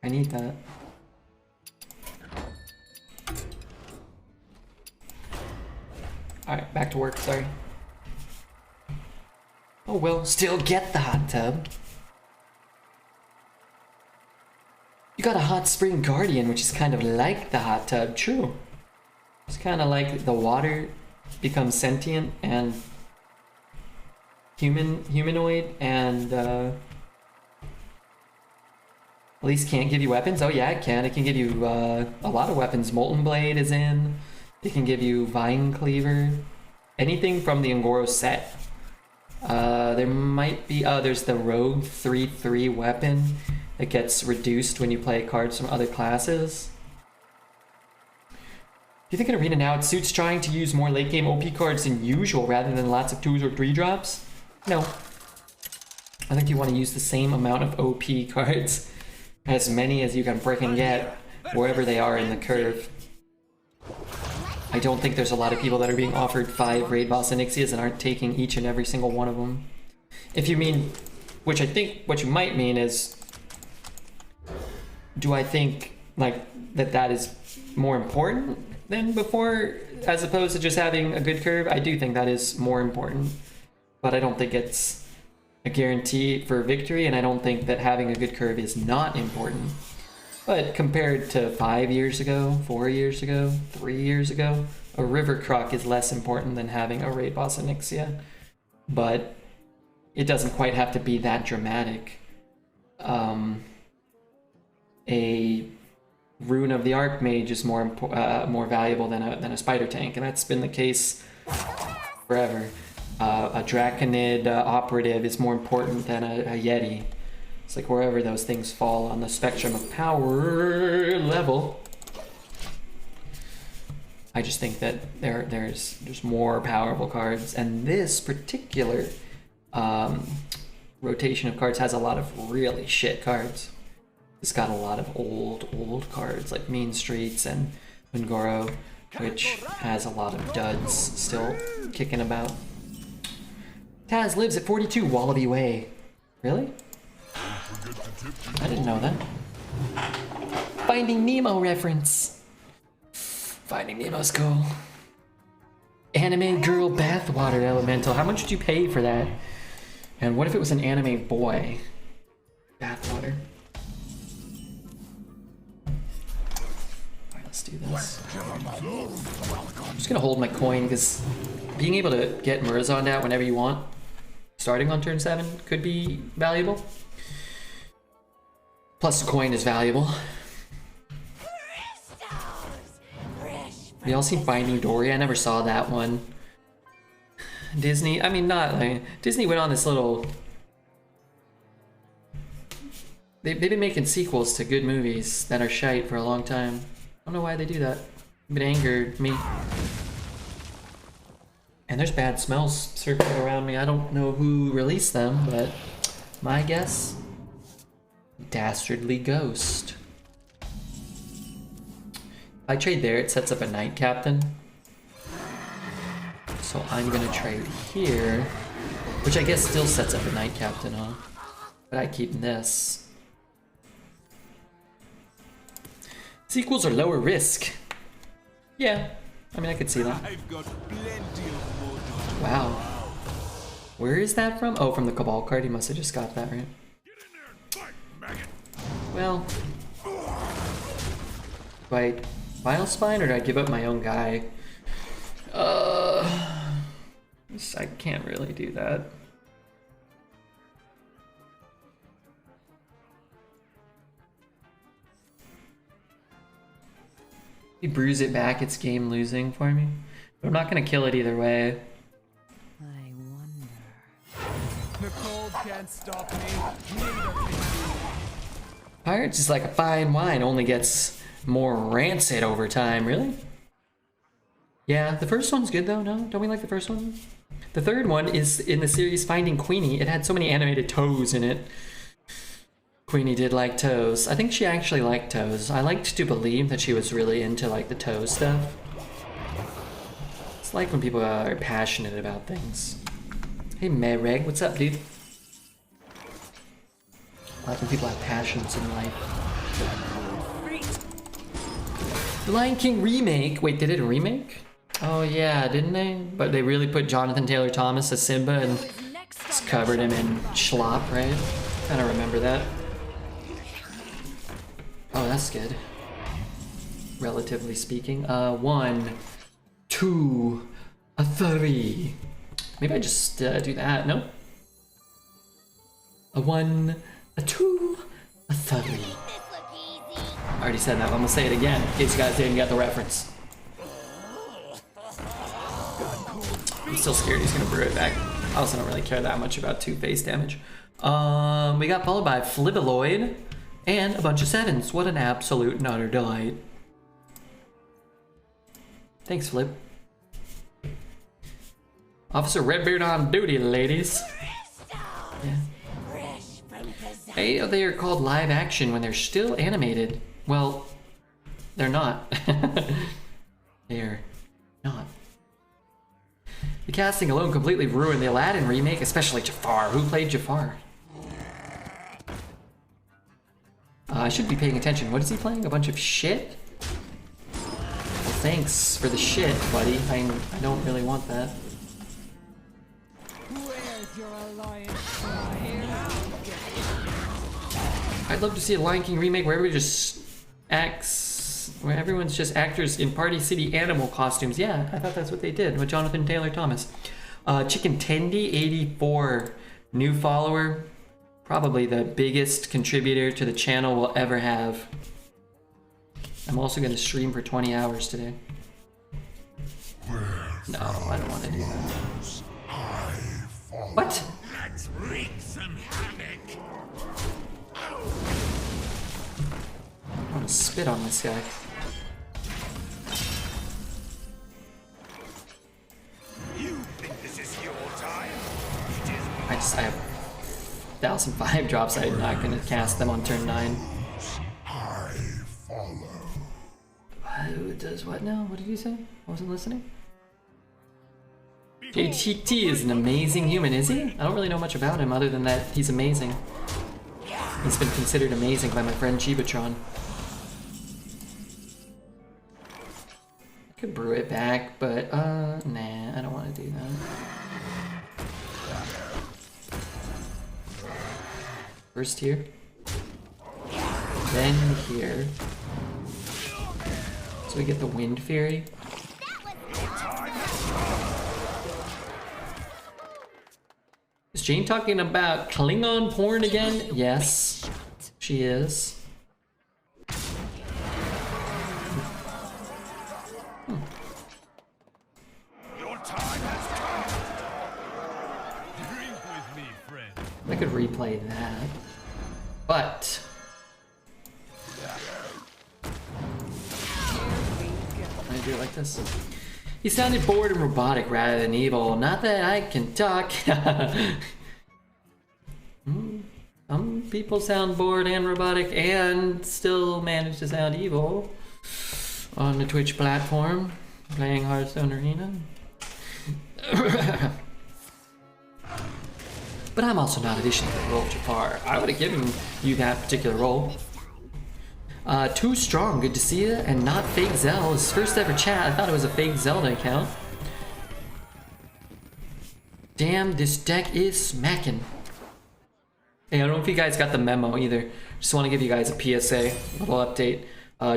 I need that. Alright, back to work, sorry. Oh well, still get the hot tub. You got a hot spring guardian, which is kind of like the hot tub, true. It's kind of like the water becomes sentient and humanoid and Elise can't give you weapons? Oh yeah, it can. It can give you a lot of weapons. Molten Blade is in. It can give you Vine Cleaver. Anything from the Ngoro set. There might be... Oh, there's the Rogue 3/3 weapon that gets reduced when you play cards from other classes. Do you think in Arena now it suits trying to use more late game OP cards than usual rather than lots of 2s or 3 drops? No. I think you want to use the same amount of OP cards. As many as you can frickin' get, wherever they are in the curve. I don't think there's a lot of people that are being offered 5 Raid Boss Onyxias and aren't taking each and every single one of them. If you mean, which I think what you might mean is, do I think like that is more important than before, as opposed to just having a good curve? I do think that is more important, but I don't think it's a guarantee for victory, and I don't think that having a good curve is not important. But compared to 5 years ago, 4 years ago, 3 years ago, a River Croc is less important than having a Raid Boss Onyxia. But it doesn't quite have to be that dramatic. A Rune of the Archmage is more valuable than a Spider Tank, and that's been the case forever. A Draconid Operative is more important than a Yeti. It's like wherever those things fall on the spectrum of power level. I just think that there's more powerful cards, and this particular rotation of cards has a lot of really shit cards. It's got a lot of old cards like Mean Streets and Ungoro, which has a lot of duds still kicking about. Taz lives at 42 Wallaby Way. Really? I didn't know that. Finding Nemo reference. Finding Nemo's cool. Anime girl bathwater elemental. How much did you pay for that? And what if it was an anime boy? Bathwater. Alright, let's do this. I'm just gonna hold my coin because being able to get Murazond out whenever you want, starting on turn 7, could be valuable. Plus the coin is valuable. Y'all seen Finding Dory? I never saw that one. Disney, I mean, not like, Disney went on this little. They've been making sequels to good movies that are shite for a long time. I don't know why they do that. It angered me. And there's bad smells circling around me. I don't know who released them, but my guess, Dastardly Ghost. If I trade there, it sets up a Knight Captain. So I'm gonna trade here, which I guess still sets up a Knight Captain, huh? But I keep this. Sequels are lower risk. Yeah, I mean, I could see that. Wow. Where is that from? Oh, from the Cabal card. He must have just got that, right? Well, do I Vile Spine or do I give up my own guy? I can't really do that. You bruise it back, it's game losing for me. But I'm not gonna kill it either way.
I wonder.
The cold can't stop me. Neither can you.
Pirates is like a fine wine, only gets more rancid over time, really? Yeah, the first one's good though, no? Don't we like the first one? The third one is in the series Finding Queenie. It had so many animated toes in it. Queenie did like toes. I think she actually liked toes. I liked to believe that she was really into like the toe stuff. It's like when people are passionate about things. Hey Mereg, what's up, dude? I like when people have passions in life. The Lion King remake. Wait, they did a remake? Oh yeah, didn't they? But they really put Jonathan Taylor Thomas as Simba and just covered him in schlop, right? I don't remember that. Oh, that's good. Relatively speaking. 1, 2, 3. Maybe I just do that, no? A 1, a 2, a 3. I already said that, but I'm gonna say it again in case you guys didn't get the reference. I'm still scared he's gonna brew it back. I also don't really care that much about 2 face damage. We got followed by Flibiloid and a bunch of 7s. What an absolute and utter delight. Thanks, Flip. Officer Redbeard on duty, ladies. Yeah. Hey, they are called live action when they're still animated. Well, they're not. They're not. The casting alone completely ruined the Aladdin remake, especially Jafar. Who played Jafar? I should be paying attention. What is he playing? A bunch of shit? Well, thanks for the shit, buddy. I don't really want that.
Where's your alliance?
I'd love to see a Lion King remake where everybody just acts, where everyone's just actors in Party City animal costumes. Yeah, I thought that's what they did with Jonathan Taylor Thomas. Chicken Tendy 84, new follower, probably the biggest contributor to the channel we'll ever have. I'm also going to stream for 20 hours today. No, I don't want to do that. What?
Let's wreak some havoc.
I want to spit on this guy.
You think this is your time? It is
I drops. I have 1005 drops. I'm not gonna cast them on turn 9.
I follow.
Who does what now? What did you say? I wasn't listening. JTT is an amazing human, is he? I don't really know much about him other than that he's amazing. He's been considered amazing by my friend Chibatron. I could brew it back, but nah, I don't want to do that. First here. Then here. So we get the Wind Fury. Is Jane talking about Klingon porn again? Yes, she is.
Your time has come.
Drink with me, friend.
I could replay that, but I do it like this. He sounded bored and robotic rather than evil. Not that I can talk. Some people sound bored and robotic and still manage to sound evil on the Twitch platform playing Hearthstone Arena. But I'm also not auditioning for the role of Jafar. I would have given you that particular role. Too strong, good to see you, and not fake Zell. His first ever chat, I thought it was a fake Zelda account. Damn, this deck is smacking. Hey, I don't know if you guys got the memo either. Just want to give you guys a PSA, little update.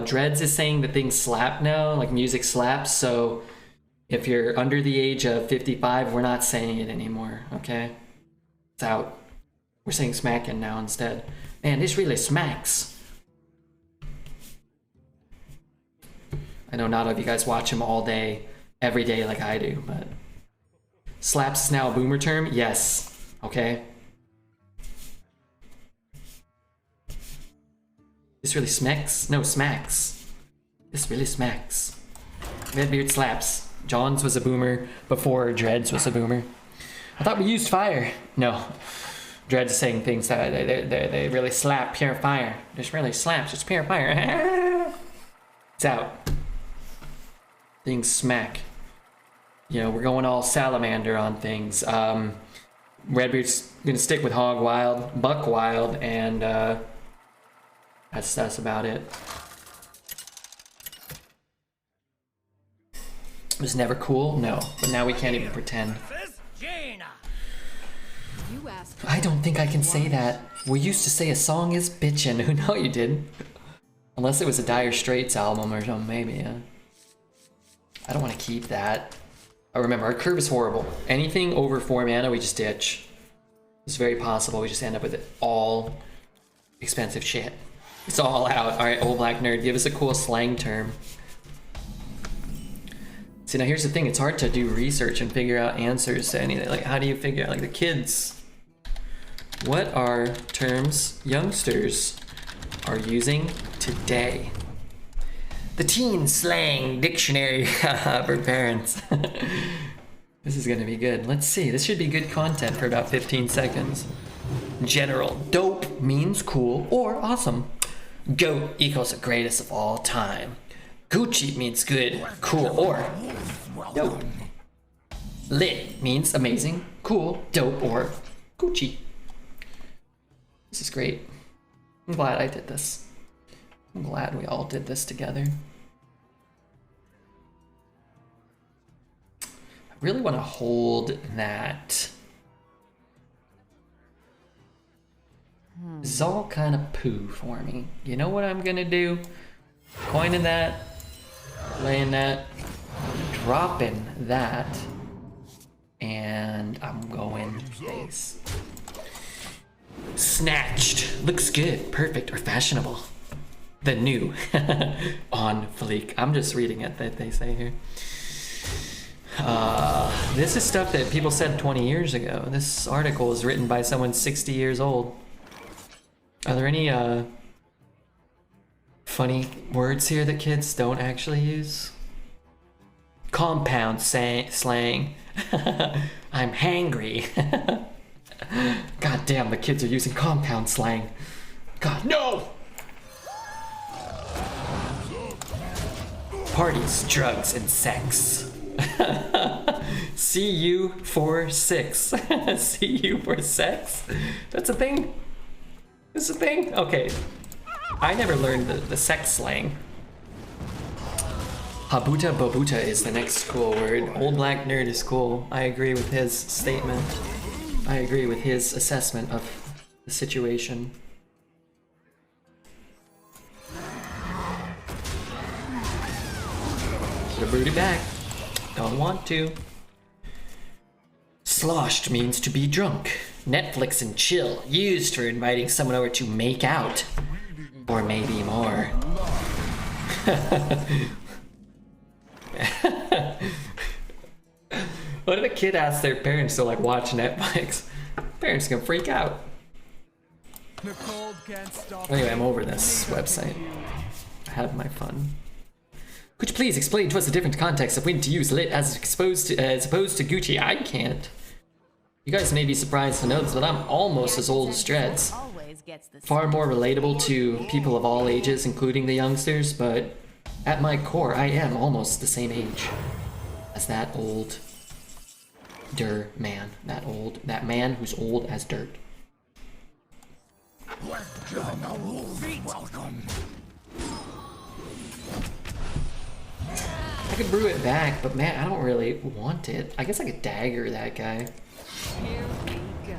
Dreads is saying that things slap now, like music slaps, so if you're under the age of 55, we're not saying it anymore, okay? It's out. We're saying smacking now instead. Man, this really smacks. I know not all of you guys watch him all day, every day like I do, but... Slaps is now a boomer term? Yes. Okay? This really smacks? No, smacks. This really smacks. Redbeard slaps. John's was a boomer before Dreads was a boomer. I thought we used fire. No. Dreads is saying things that they really slap pure fire. This really slaps, it's pure fire. It's out. Things smack. You know, we're going all salamander on things. Redbeard's gonna stick with Hog Wild, Buck Wild, and that's about it. It was never cool? No, but now we can't even pretend.
You asked
I don't think I can say that. We used to say a song is bitchin'. No, you didn't. Unless it was a Dire Straits album or something, maybe, yeah. I don't want to keep that. Oh, remember, our curve is horrible. Anything over 4 mana, we just ditch. It's very possible we just end up with it all expensive shit. It's all out. Alright, old black nerd, give us a cool slang term. See, now here's the thing. It's hard to do research and figure out answers to anything. Like, how do you figure out, like, the kids? What are terms youngsters are using today? The teen slang dictionary for parents. This is gonna be good. Let's see. This should be good content for about 15 seconds. General. Dope means cool or awesome. Goat equals the greatest of all time. Gucci means good, cool, or dope. Lit means amazing, cool, dope, or Gucci. This is great. I'm glad I did this. I'm glad we all did this together. I really want to hold that. This is all kind of poo for me. You know what I'm gonna do? Coining that, laying that, dropping that, and I'm going base. Snatched. Looks good, perfect, or fashionable. The new on fleek. I'm just reading it that they say here. This is stuff that people said 20 years ago. This article is written by someone 60 years old. Are there any funny words here that kids don't actually use? Compound slang. I'm hangry. God damn, the kids are using compound slang. God, no! Parties, drugs, and sex. See you for six. See you for sex? That's a thing? That's a thing? Okay. I never learned the sex slang. Habuta Bobuta is the next cool word. Old black nerd is cool. I agree with his statement. I agree with his assessment of the situation. Should've brewed it back. Don't want to. Sloshed means to be drunk. Netflix and chill, used for inviting someone over to make out. Or maybe more. What if a kid asks their parents to like watch Netflix? Parents gonna freak out.
The cold can't stop
Anyway,
me.
I'm over this website. I had my fun. Could you please explain to us the different context of when to use lit as opposed to Gucci? I can't. You guys may be surprised to know this, but I'm almost as old as Dreads.
Always gets the
Far more relatable to people of all ages, including the youngsters, but at my core, I am almost the same age as that old man. That man who's old as dirt.
Welcome.
I could brew it back, but man, I don't really want it. I guess I could dagger that guy.
Here we go.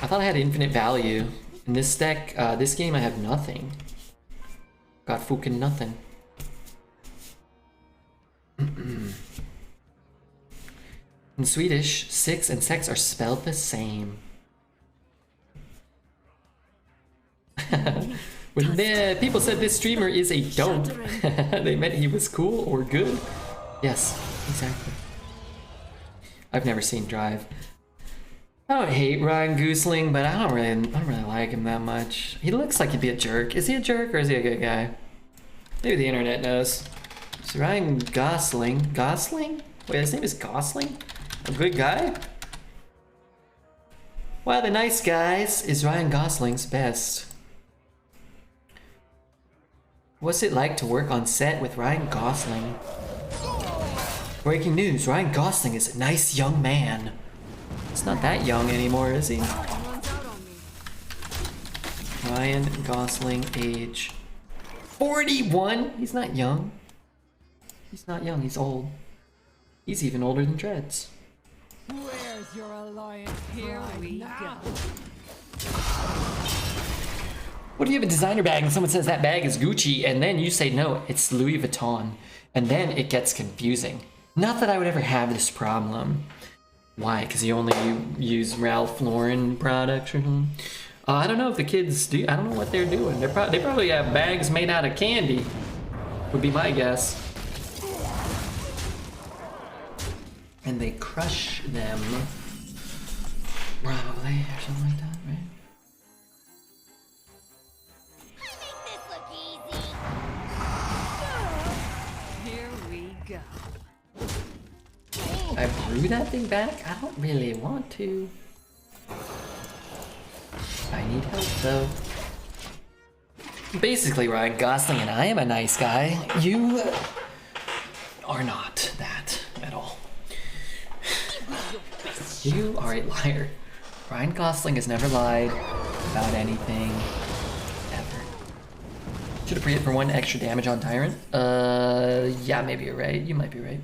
I thought I had infinite value. In this deck, this game I have nothing. Got fucking nothing. In Swedish, six and sex are spelled the same. When the people said this streamer is a dope, they meant he was cool or good. Yes, exactly. I've never seen Drive. I don't hate Ryan Gosling, but I don't really like him that much. He looks like he'd be a jerk. Is he a jerk or is he a good guy? Maybe the internet knows. Is Ryan Gosling? Gosling? Wait, his name is Gosling? A good guy? Well, the nice guys is Ryan Gosling's best. What's it like to work on set with Ryan Gosling? Breaking news, Ryan Gosling is a nice young man. He's not that young anymore, is he? Ryan Gosling, age 41? He's not young. He's not young, he's old. He's even older than Dreads.
Where's your alliance?
Here
right
we
now?
go.
What if you have a designer bag and someone says that bag is Gucci and then you say no, it's Louis Vuitton, and then it gets confusing. Not that I would ever have this problem. Why? Because you only use Ralph Lauren products or something? I don't know if the kids do. I don't know what they're doing. They probably have bags made out of candy. Would be my guess. And they crush them. Probably, or something like that, right?
Here we go.
I brew that thing back? I don't really want to. I need help though. Basically, Ryan Gosling and I am a nice guy. You are not that at all. You are a liar. Ryan Gosling has never lied about anything, ever. Should have pre it for 1 extra damage on Tyrant? Yeah, maybe you're right. You might be right.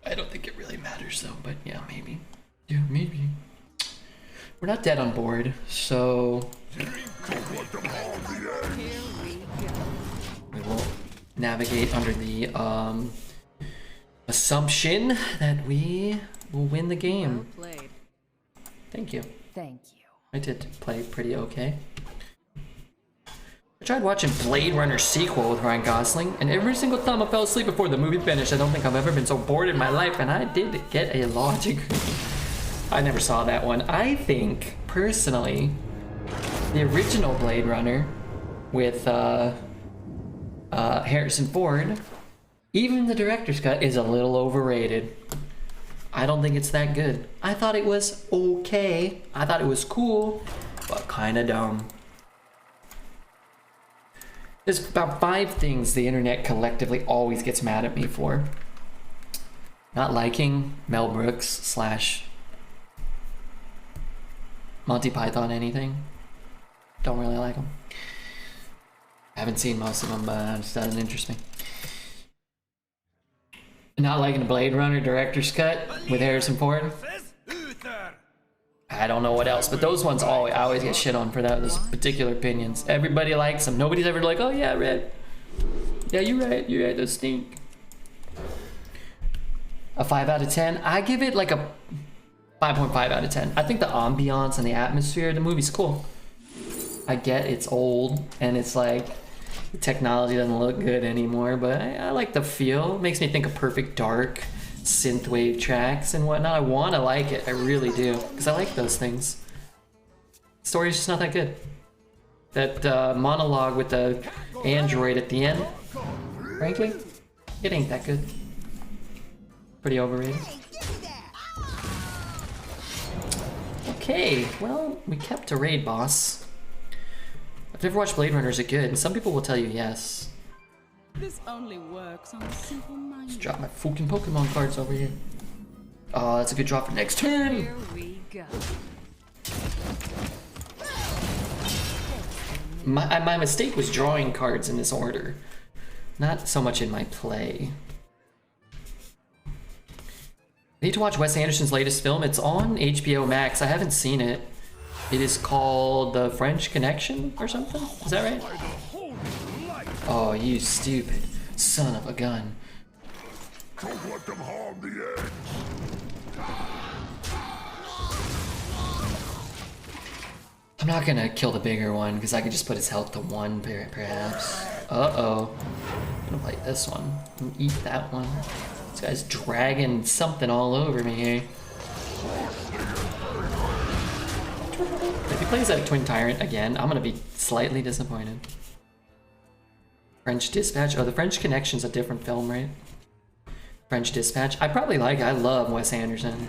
I don't think it really matters though, but yeah, maybe. Yeah, maybe. We're not dead on board, so
Here we go.
we will navigate under the assumption that we will win the game.
Well played.
Thank you.
Thank you.
I did play pretty okay. I tried watching Blade Runner sequel with Ryan Gosling, and every single time I fell asleep before the movie finished. I don't think I've ever been so bored in my life, and I did get a law degree. I never saw that one. I think, personally, the original Blade Runner with Harrison Ford, even the director's cut, is a little overrated. I don't think it's that good. I thought it was okay. I thought it was cool, but kinda dumb. There's about 5 things the internet collectively always gets mad at me for. Not liking Mel Brooks / Monty Python anything. Don't really like them. I haven't seen most of them, but it just doesn't interest me. Not liking the Blade Runner director's cut with Harrison Ford. I don't know what else, but those ones I always get shit on for that, those particular opinions. Everybody likes them. Nobody's ever like, oh yeah, Red. Yeah, you're right, those stink. A 5 out of 10? I give it like a 5.5 out of 10. I think the ambiance and the atmosphere of the movie's cool. I get it's old and it's like the technology doesn't look good anymore, but I like the feel. It makes me think of Perfect Dark, synthwave tracks and whatnot. I want to like it, I really do, because I like those things. The story's just not that good. That monologue with the android at the end, frankly, it ain't that good. Pretty overrated. Okay, well, we kept a raid boss. If you've ever watched Blade Runner, is it good? And some people will tell you yes.
This only works on a simple mind.
Let's drop my fucking Pokemon cards over here. Oh, that's a good drop for next turn.
Here we go.
My mistake was drawing cards in this order, not so much in my play. I need to watch Wes Anderson's latest film. It's on HBO Max. I haven't seen it. It is called The French Connection or something? Is that right? Oh, you stupid son of a gun.
Don't let them harm the eggs.
I'm not gonna kill the bigger one because I could just put his health to 1 perhaps. Uh-oh. I'm gonna light this one. I'm gonna eat that one. This guy's dragging something all over me here. If he plays that Twin Tyrant again, I'm gonna be slightly disappointed. French Dispatch. Oh, The French Connection's a different film, right? French Dispatch. I love Wes Anderson.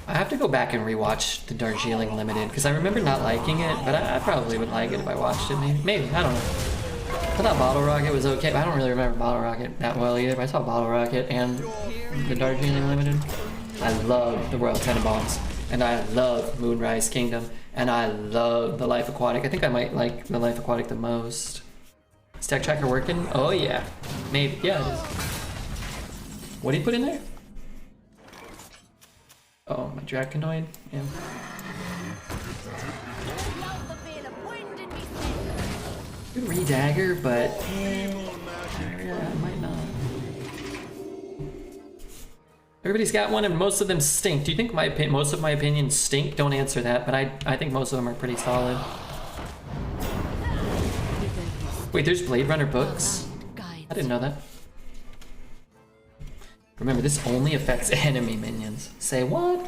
I have to go back and rewatch the Darjeeling Limited because I remember not liking it, but I probably would like it if I watched it. Maybe. I don't know. I thought Bottle Rocket was okay, but I don't really remember Bottle Rocket that well either. But I saw Bottle Rocket and the Darjeeling Limited. I love the Royal Tenenbaums, and I love Moonrise Kingdom, and I love The Life Aquatic. I think I might like The Life Aquatic the most. Stack tracker working? Oh yeah. Maybe. Yeah, it is. What did he put in there? Oh, my Draconoid? Yeah. Good re-dagger, but yeah, I might not. Everybody's got one and most of them stink. Do you think most of my opinions stink? Don't answer that, but I think most of them are pretty solid. Wait, there's Blade Runner books? I didn't know that. Remember, this only affects enemy minions. Say what?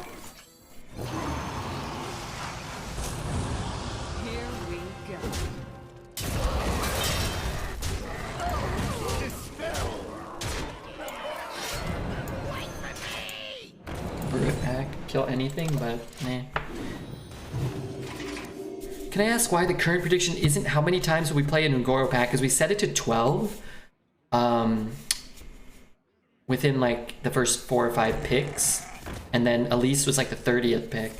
Here we go.
Brute pack, kill anything, but nah. Can I ask why the current prediction isn't how many times will we play an Ungoro pack? Because we set it to 12. Within like the first 4 or 5 picks, and then Elise was like the 30th pick,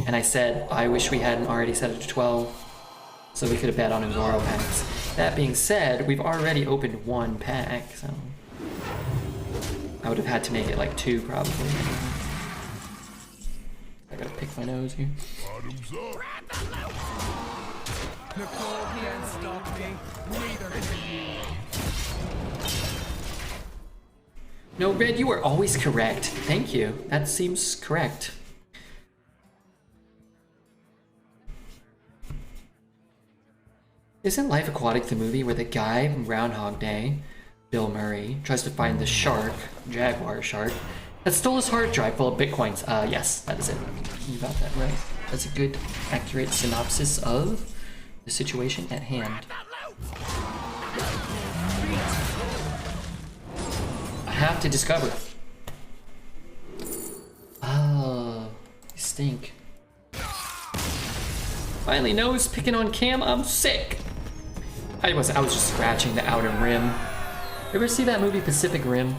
and I said I wish we hadn't already set it to 12 so we could have bet on Ungoro packs. That being said, we've already opened 1 pack, so I would have had to make it like 2 probably. I gotta pick my nose here.
Bottoms up.
Nicole can't stop me. Neither can you.
No, Red, you are always correct. Thank you. That seems correct. Isn't Life Aquatic the movie where the guy from Groundhog Day, Bill Murray, tries to find the shark, jaguar shark, that stole his hard drive full of bitcoins? Yes, that is it. You got that right. That's a good, accurate synopsis of the situation at hand. I have to discover. stink. Finally, nose picking on Cam. I'm sick. I was just scratching the outer rim. You ever see that movie Pacific Rim?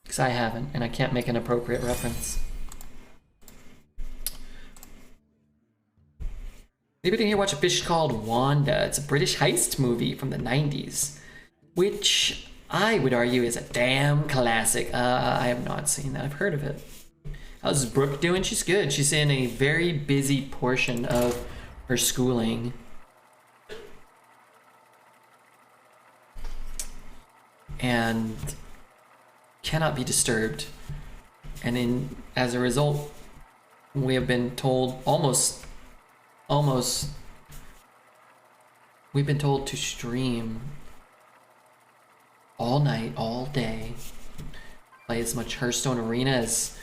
Because I haven't, and I can't make an appropriate reference. Anybody here watch a fish called Wanda? It's a British heist movie from the 90s, which I would argue is a damn classic. I have not seen that. I've heard of it. How's Brooke doing? She's good. She's in a very busy portion of her schooling. And cannot be disturbed. And as a result, we have been told we've been told to stream all night, all day, play as much Hearthstone Arena as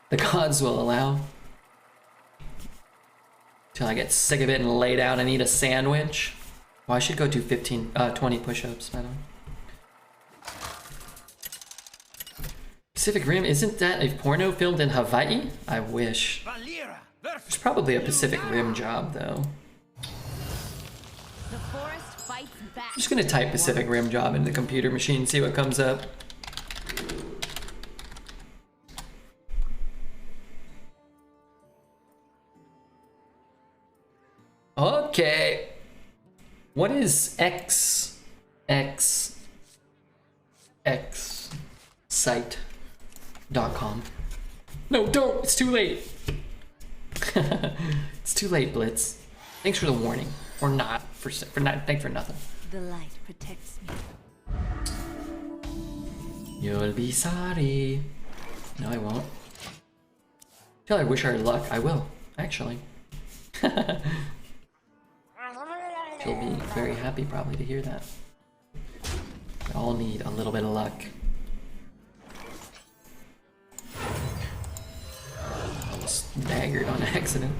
the gods will allow, till I get sick of it and lay down and eat a sandwich. Well, I should go do 20 push-ups, by the way. Pacific Rim, isn't that a porno filmed in Hawaii? I wish. There's probably a Pacific Rim job, though.
The forest fights back.
I'm just gonna type Pacific Rim job into the computer machine and see what comes up. Okay. What is site.com? No, don't! It's too late! It's too late, Blitz. Thanks for the warning. Or not. Thanks for nothing.
The light protects me.
You'll be sorry. No, I won't. Till I wish her luck, I will, actually. She'll be very happy probably to hear that. We all need a little bit of luck. Almost daggered on accident.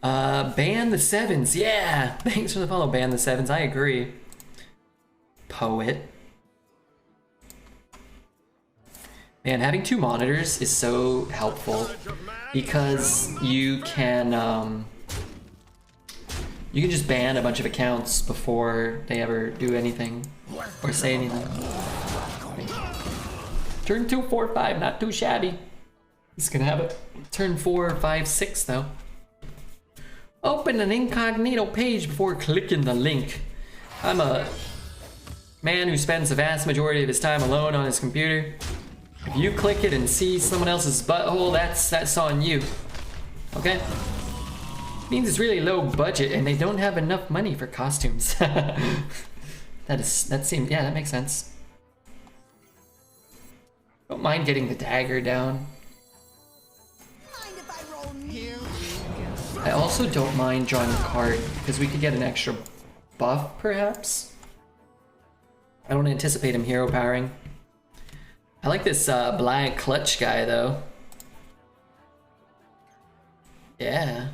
Ban the sevens. Yeah! Thanks for the follow, ban the sevens. I agree. Poet. Man, having two monitors is so helpful because you can just ban a bunch of accounts before they ever do anything or say anything. Turn 2, 4, 5, not too shabby. He's gonna have it. Turn 4, 5, 6 though. Open an incognito page before clicking the link. I'm a man who spends the vast majority of his time alone on his computer. If you click it and see someone else's butthole, that's on you. Okay? Means it's really low budget and they don't have enough money for costumes. that makes sense. Don't mind getting the dagger down. I also don't mind drawing a card because we could get an extra buff perhaps. I don't anticipate him hero powering. I like this black clutch guy though. Yeah.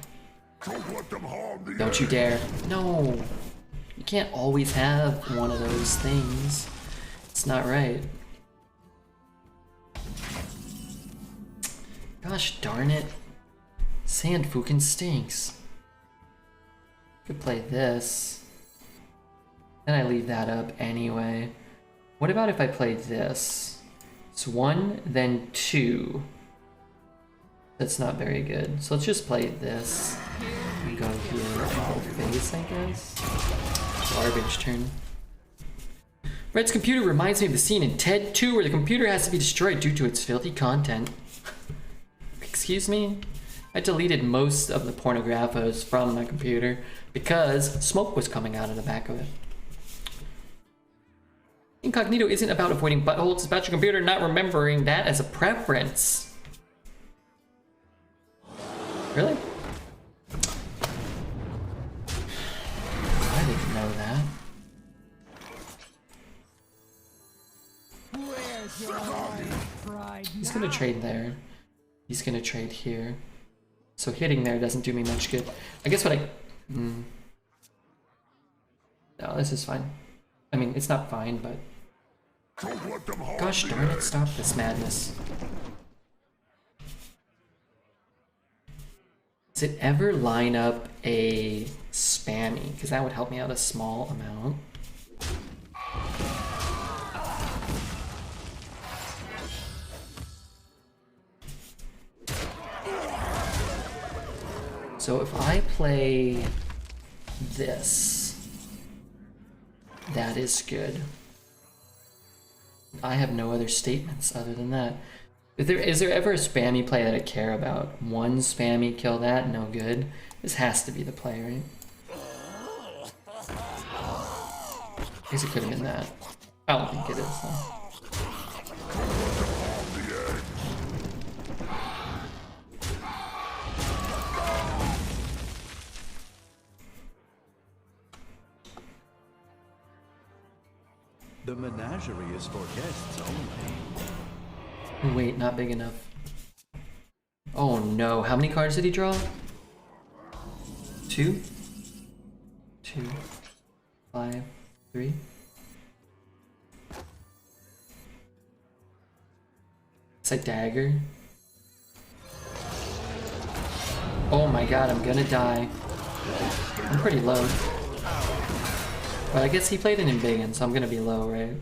Don't you dare. No. You can't always have one of those things. It's not right. Gosh darn it. Sand fucking stinks. Could play this. Then I leave that up anyway. What about if I play this? It's 1, then 2. That's not very good. So let's just play this. And go here and face, I guess. Garbage turn. Red's computer reminds me of the scene in Ted 2 where the computer has to be destroyed due to its filthy content. Excuse me? I deleted most of the pornographos from my computer because smoke was coming out of the back of it. Incognito isn't about avoiding buttholes, it's about your computer not remembering that as a preference. Really? I didn't know that.
Where's your pride?
He's gonna trade there. He's gonna trade here. So hitting there doesn't do me much good. I guess what I... No, this is fine. I mean, it's not fine, but... Gosh darn it, stop this madness. Does it ever line up a spammy? Because that would help me out a small amount. So if I play this, that is good. I have no other statements other than that. Is there ever a spammy play that I care about? One spammy, kill that, no good. This has to be the play, right? I guess it could have been that. I don't think it is, though.
The menagerie is for guests only.
Wait, not big enough. Oh no, how many cards did he draw? 2? 2, 5, 3. It's a dagger. Oh my god, I'm gonna die. I'm pretty low. But I guess he played an Embiggen, so I'm gonna be low, right?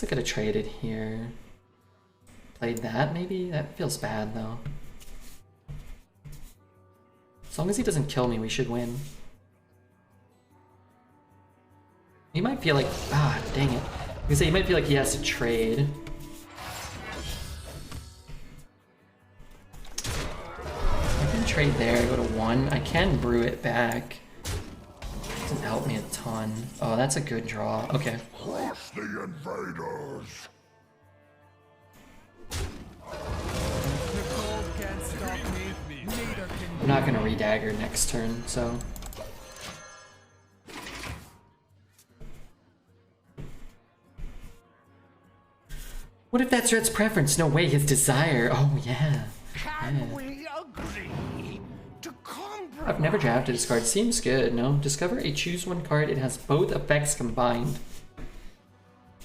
I could have traded here. Played that, maybe? That feels bad, though. As long as he doesn't kill me, we should win. He might feel like... Ah, dang it. I was gonna say, he might feel like he has to trade. I can trade there, go to 1. I can brew it back. Doesn't help me a ton. Oh, that's a good draw. Okay.
Crush the invaders.
The cold can't stop me. Neither can
I'm not gonna re-dagger next turn, so... What if that's Red's preference? No way, his desire. Oh, yeah.
Can we agree to compromise?
I've never drafted this card. Seems good, no? Discover a choose one card. It has both effects combined.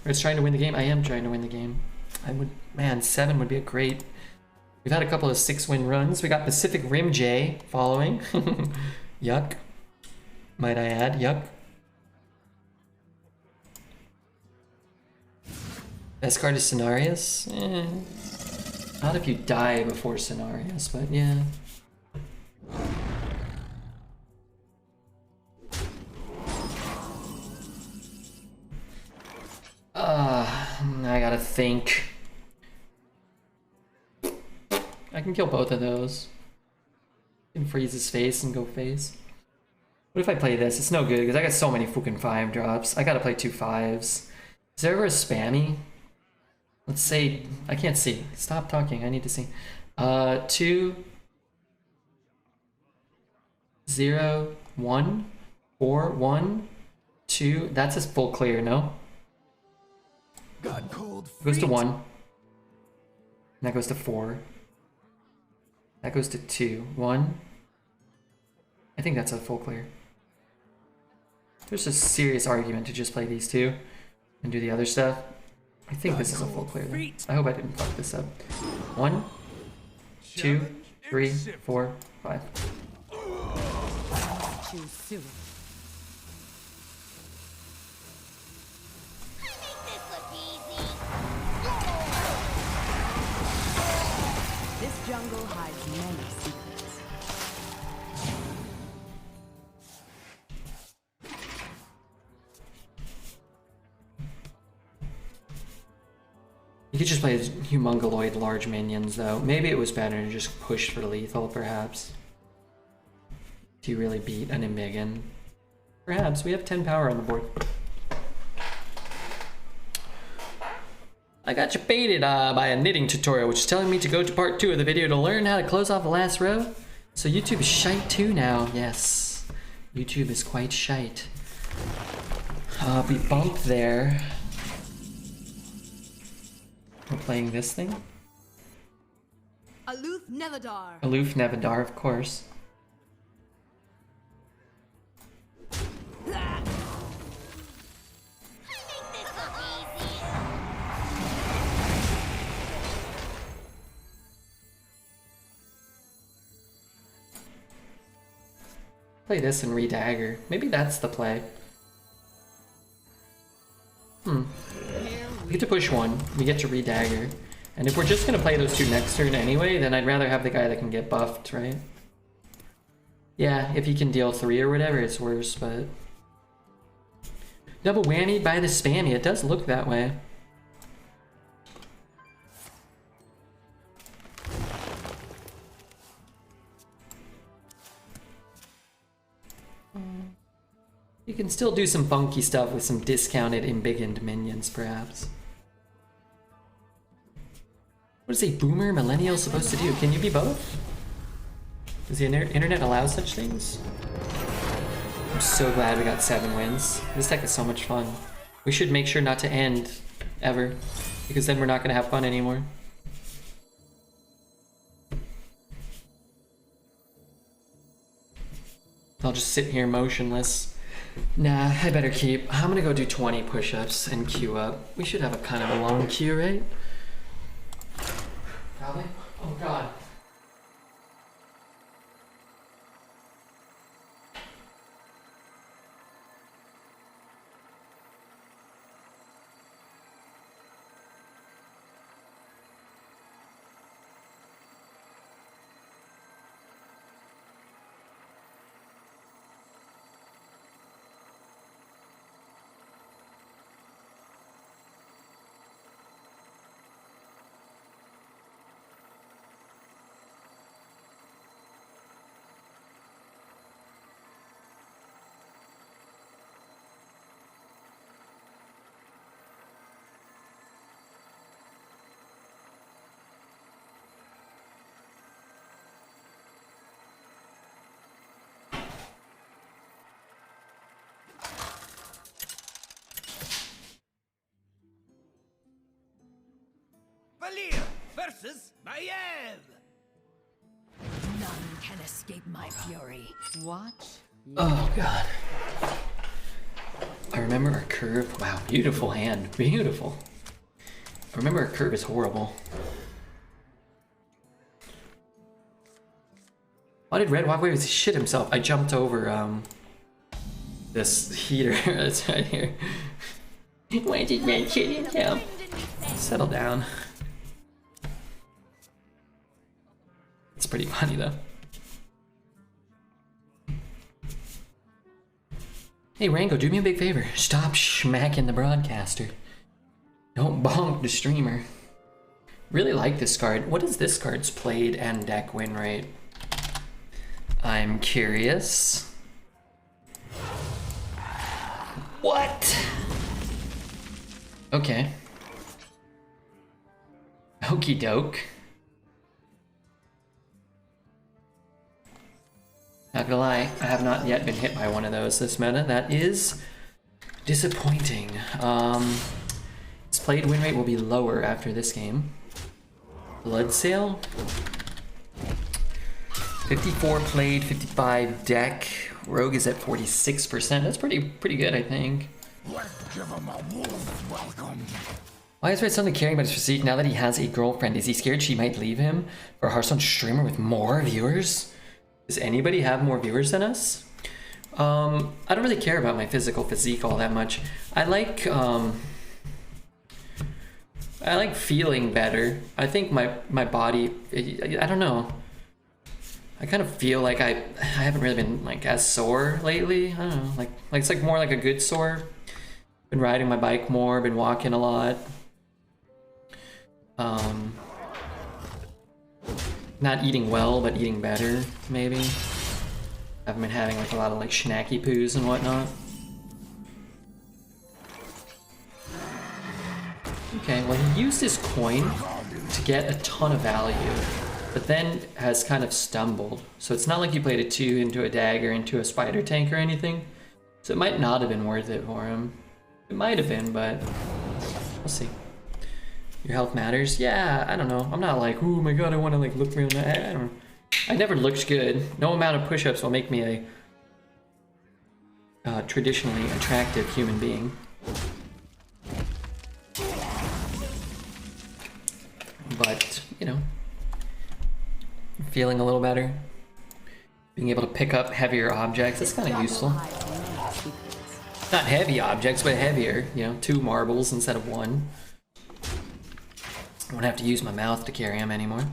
Red's trying to win the game. I am trying to win the game. I would... Man, 7 would be a great... We've had a couple of 6-win runs. We got Pacific Rim J following. Yuck. Might I add, yuck. Best card is Cenarius? Not if you die before Cenarius, but yeah. I gotta think. I can kill both of those. I can freeze his face and go face. What if I play this? It's no good because I got so many fucking 5 drops. I gotta play 2 5s. Is there ever a spammy? Let's say, I can't see. Stop talking, I need to see. 2, 0, 1, 4, 1, 2. That's a full clear, no?
got cold
It goes to
feet.
1. And that goes to 4. That goes to 2. 1. I think that's a full clear. There's a serious argument to just play these 2 and do the other stuff. I think this is a full clear though. I hope I didn't fuck this up. 1, 2, 3, 4, 5.
Too soon. This jungle hides many secrets.
You could just play as humongoloid large minions though. Maybe it was better to just push for lethal perhaps. Do you really beat an Embiggen? Perhaps. We have 10 power on the board. I got you baited by a knitting tutorial which is telling me to go to part 2 of the video to learn how to close off the last row. So YouTube is shite too now. Yes. YouTube is quite shite. We bumped there. We're playing this thing?
Aloof Nevadar.
Aloof Nevadar, of course. Play this and re-dagger. Maybe that's the play. We get to push one. We get to re-dagger. And if we're just gonna play those two next turn anyway, then I'd rather have the guy that can get buffed, right? Yeah, if he can deal 3 or whatever, it's worse, but... Double whammy by the spammy. It does look that way. You can still do some funky stuff with some discounted embiggened minions, perhaps. What is a boomer millennial supposed to do? Can you be both? Does the internet allow such things? I'm so glad we got 7 wins. This deck is so much fun. We should make sure not to end, ever, because then we're not going to have fun anymore. I'll just sit here motionless. Nah, I better keep. I'm gonna go do 20 push-ups and queue up. We should have a kind of a long queue, right? Probably. Oh god.
Valir versus Maiev.
None can escape my fury. Watch.
Oh god. I remember our curve. Wow, beautiful hand. Beautiful. I remember our curve is horrible. Why did Red walk away with shit himself? I jumped over this heater that's right here. Why did Red shit himself? Settle down. It's pretty funny though. Hey Rango, do me a big favor. Stop smacking the broadcaster. Don't bonk the streamer. Really like this card. What is this card's played and deck win rate? I'm curious. What? Okay. Okie doke. Not gonna lie, I have not yet been hit by one of those this meta. That is disappointing. Its played win rate will be lower after this game. Blood Sale? 54 played, 55 deck. Rogue is at 46%. That's pretty good, I think.
Let's give him a warm welcome.
Why is Red suddenly caring about his physique now that he has a girlfriend? Is he scared she might leave him for a Hearthstone streamer with more viewers? Does anybody have more viewers than us? I don't really care about my physical physique all that much. I like feeling better. I think my body, I don't know. I kind of feel like I haven't really been like as sore lately. I don't know, like it's like more like a good sore. Been riding my bike more, been walking a lot. Not eating well, but eating better, maybe. I've been having like a lot of like schnacky poos and whatnot. Okay, well he used his coin to get a ton of value, but then has kind of stumbled. So it's not like he played a 2 into a dagger into a spider tank or anything. So it might not have been worth it for him. It might have been, but we'll see. Your health matters? Yeah, I don't know. I'm not like, oh my god, I want to like look real nice. I don't know. I never looked good. No amount of push-ups will make me a traditionally attractive human being. But, you know, feeling a little better. Being able to pick up heavier objects, that's kind of useful. Not heavy objects, but heavier. You know, 2 marbles instead of 1. I won't have to use my mouth to carry them anymore.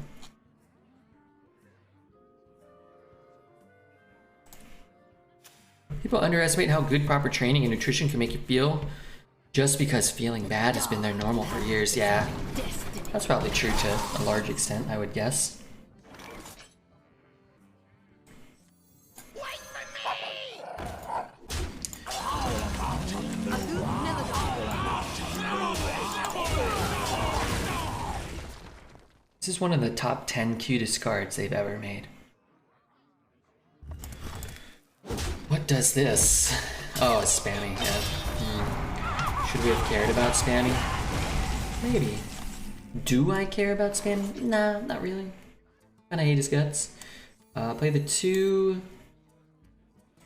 People underestimate how good proper training and nutrition can make you feel just because feeling bad has been their normal for years. Yeah, that's probably true to a large extent, I would guess. This is one of the top 10 cutest cards they've ever made. What does this? Oh, it's spammy, yeah. Should we have cared about spammy? Maybe. Do I care about spammy? Nah, not really. Kinda hate his guts. Play the 2.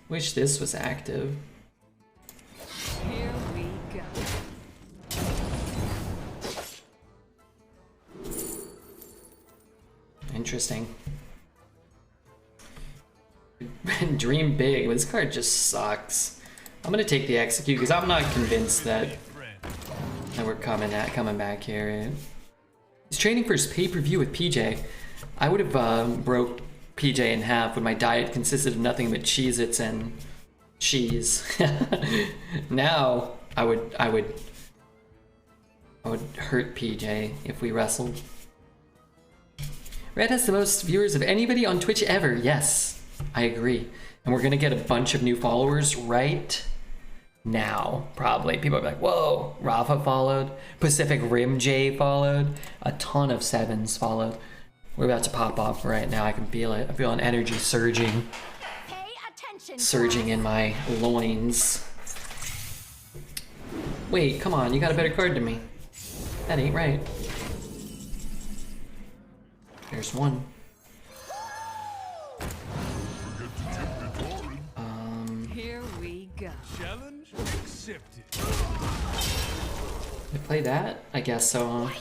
Wish this was active.
Here we go.
Interesting. Dream big, but this card just sucks. I'm gonna take the execute because I'm not convinced that we're coming back here. Right? He's training for his pay-per-view with PJ. I would have broke PJ in half when my diet consisted of nothing but Cheez-Its and cheese. Now I would hurt PJ if we wrestled. Red has the most viewers of anybody on Twitch ever. Yes, I agree. And we're gonna get a bunch of new followers right now, probably. People are like, whoa, Rafa followed, Pacific Rim J followed, a ton of 7s followed. We're about to pop off right now. I can feel it. I feel an energy surging.
Pay attention.
Surging in my loins. Wait, come on, you got a better card than me. That ain't right. There's one.
Here we go.
Challenge accepted.
Can I play that? I guess so.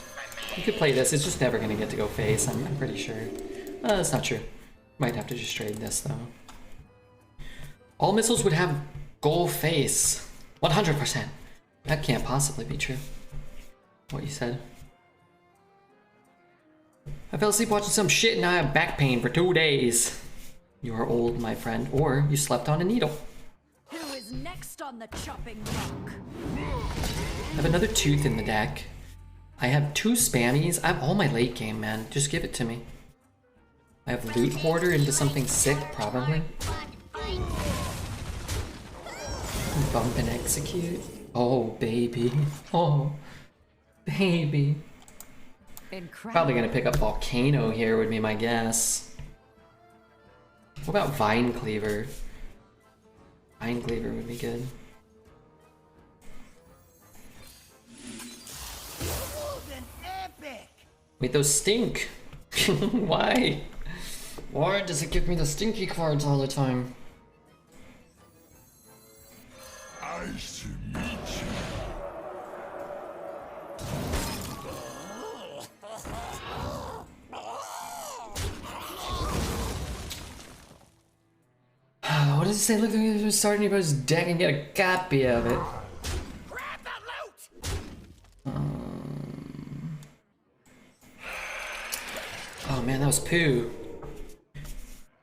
You could play this. It's just never gonna get to go face. I'm pretty sure. That's not true. Might have to just trade this though. All missiles would have goal face. 100%. That can't possibly be true. What you said. I fell asleep watching some shit and I have back pain for 2 days. You are old, my friend, or you slept on a needle.
Who is next on the chopping block?
I have another tooth in the deck. I have 2 spammies. I have all my late game, man. Just give it to me. I have loot hoarder into something sick, probably. Bump and execute. Oh, baby. Oh, baby.
Incredible.
Probably gonna pick up Volcano here would be my guess. What about Vine Cleaver? Vine Cleaver would be good. Wait, those stink. Why? Why does it give me the stinky cards all the time?
Nice to meet you.
What does it say? Look, there's starting anybody's deck and get a copy of it.
Grab the loot!
Oh man, that was poo.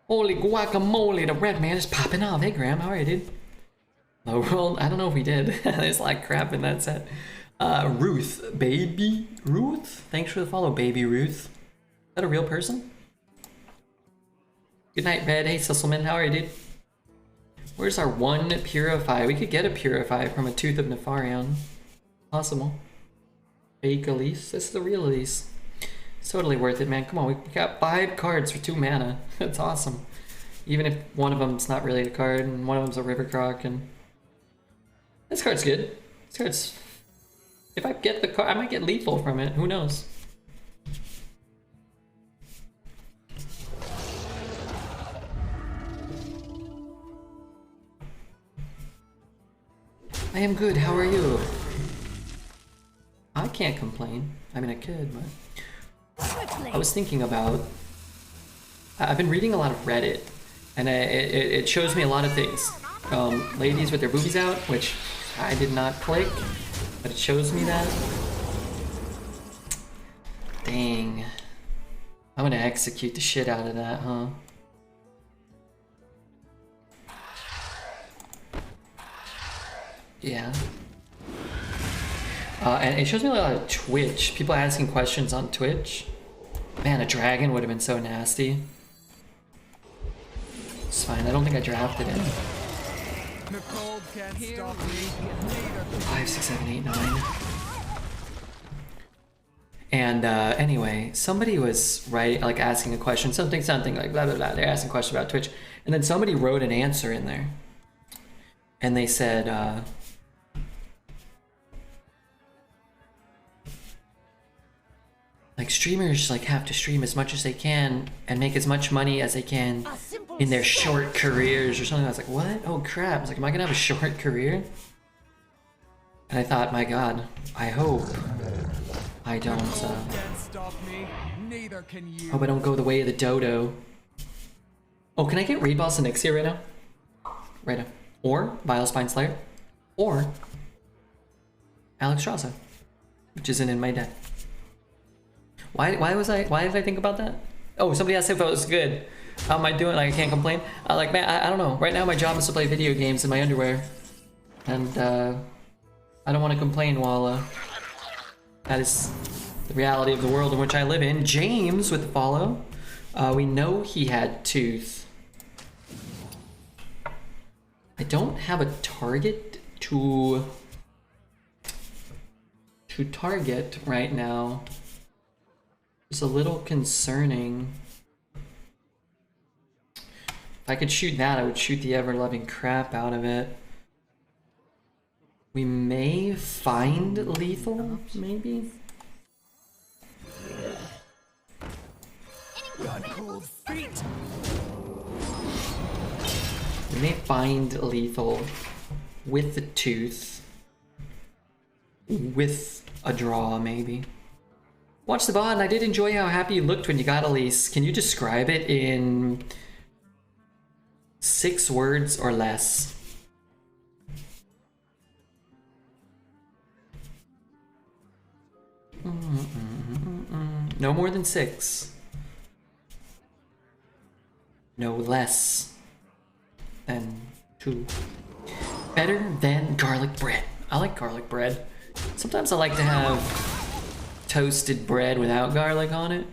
Holy guacamole, the red man is popping off. Hey Graham, how are you, dude? Oh, well, I don't know if we did. There's a lot of crap in that set. Ruth, baby Ruth? Thanks for the follow, baby Ruth. Is that a real person? Good night, Red. Hey, Sisselman, how are you, dude? Where's our one Purify? We could get a Purify from a Tooth of Nefarion. Possible. Fake Elise. This is the real Elise. It's totally worth it, man. Come on, we got 5 cards for 2 mana. That's awesome. Even if one of them's not really a card and one of them's a River Croc, and this card's good. This card's... If I get the card, I might get lethal from it. Who knows? I am good, how are you? I can't complain. I mean, I could, but... I was thinking about... I've been reading a lot of Reddit, And it shows me a lot of things. Ladies with their boobies out, which I did not click, but it shows me that. Dang. I'm gonna execute the shit out of that, huh? Yeah. And it shows me a lot of Twitch. People asking questions on Twitch. Man, a dragon would have been so nasty. It's fine. I don't think I drafted it.
The cold can't stop me. Neither can
5, 6, 7, 8, 9. And anyway, somebody was like asking a question, something like blah blah blah. They're asking a question about Twitch, and then somebody wrote an answer in there, and they said, like streamers like have to stream as much as they can and make as much money as they can in their short careers or something. I was like, what? Oh crap! I was like, am I gonna have a short career? And I thought, my God, I hope I don't.
can't stop me. Neither can you.
Hope I don't go the way of the dodo. Oh, can I get Raid Boss and Ixia right now? Right now. Or Vile Spine Slayer. Or Alex Strasza, which isn't in my deck. Why did I think about that? Oh, somebody asked if I was good. How am I doing? Like, I can't complain. Like, man, I don't know. Right now my job is to play video games in my underwear. And I don't want to complain while that is the reality of the world in which I live in. James with the follow. We know he had tooth. I don't have a target to target right now. It's a little concerning. If I could shoot that, I would shoot the ever-loving crap out of it. We may find lethal, maybe?
Cold feet.
We may find lethal with the tooth. With a draw, maybe. Watch the VOD, and I did enjoy how happy you looked when you got Elise. Can you describe it in 6 words or less? No more than 6. No less than 2. Better than garlic bread. I like garlic bread. Sometimes I like to have toasted bread without garlic on it,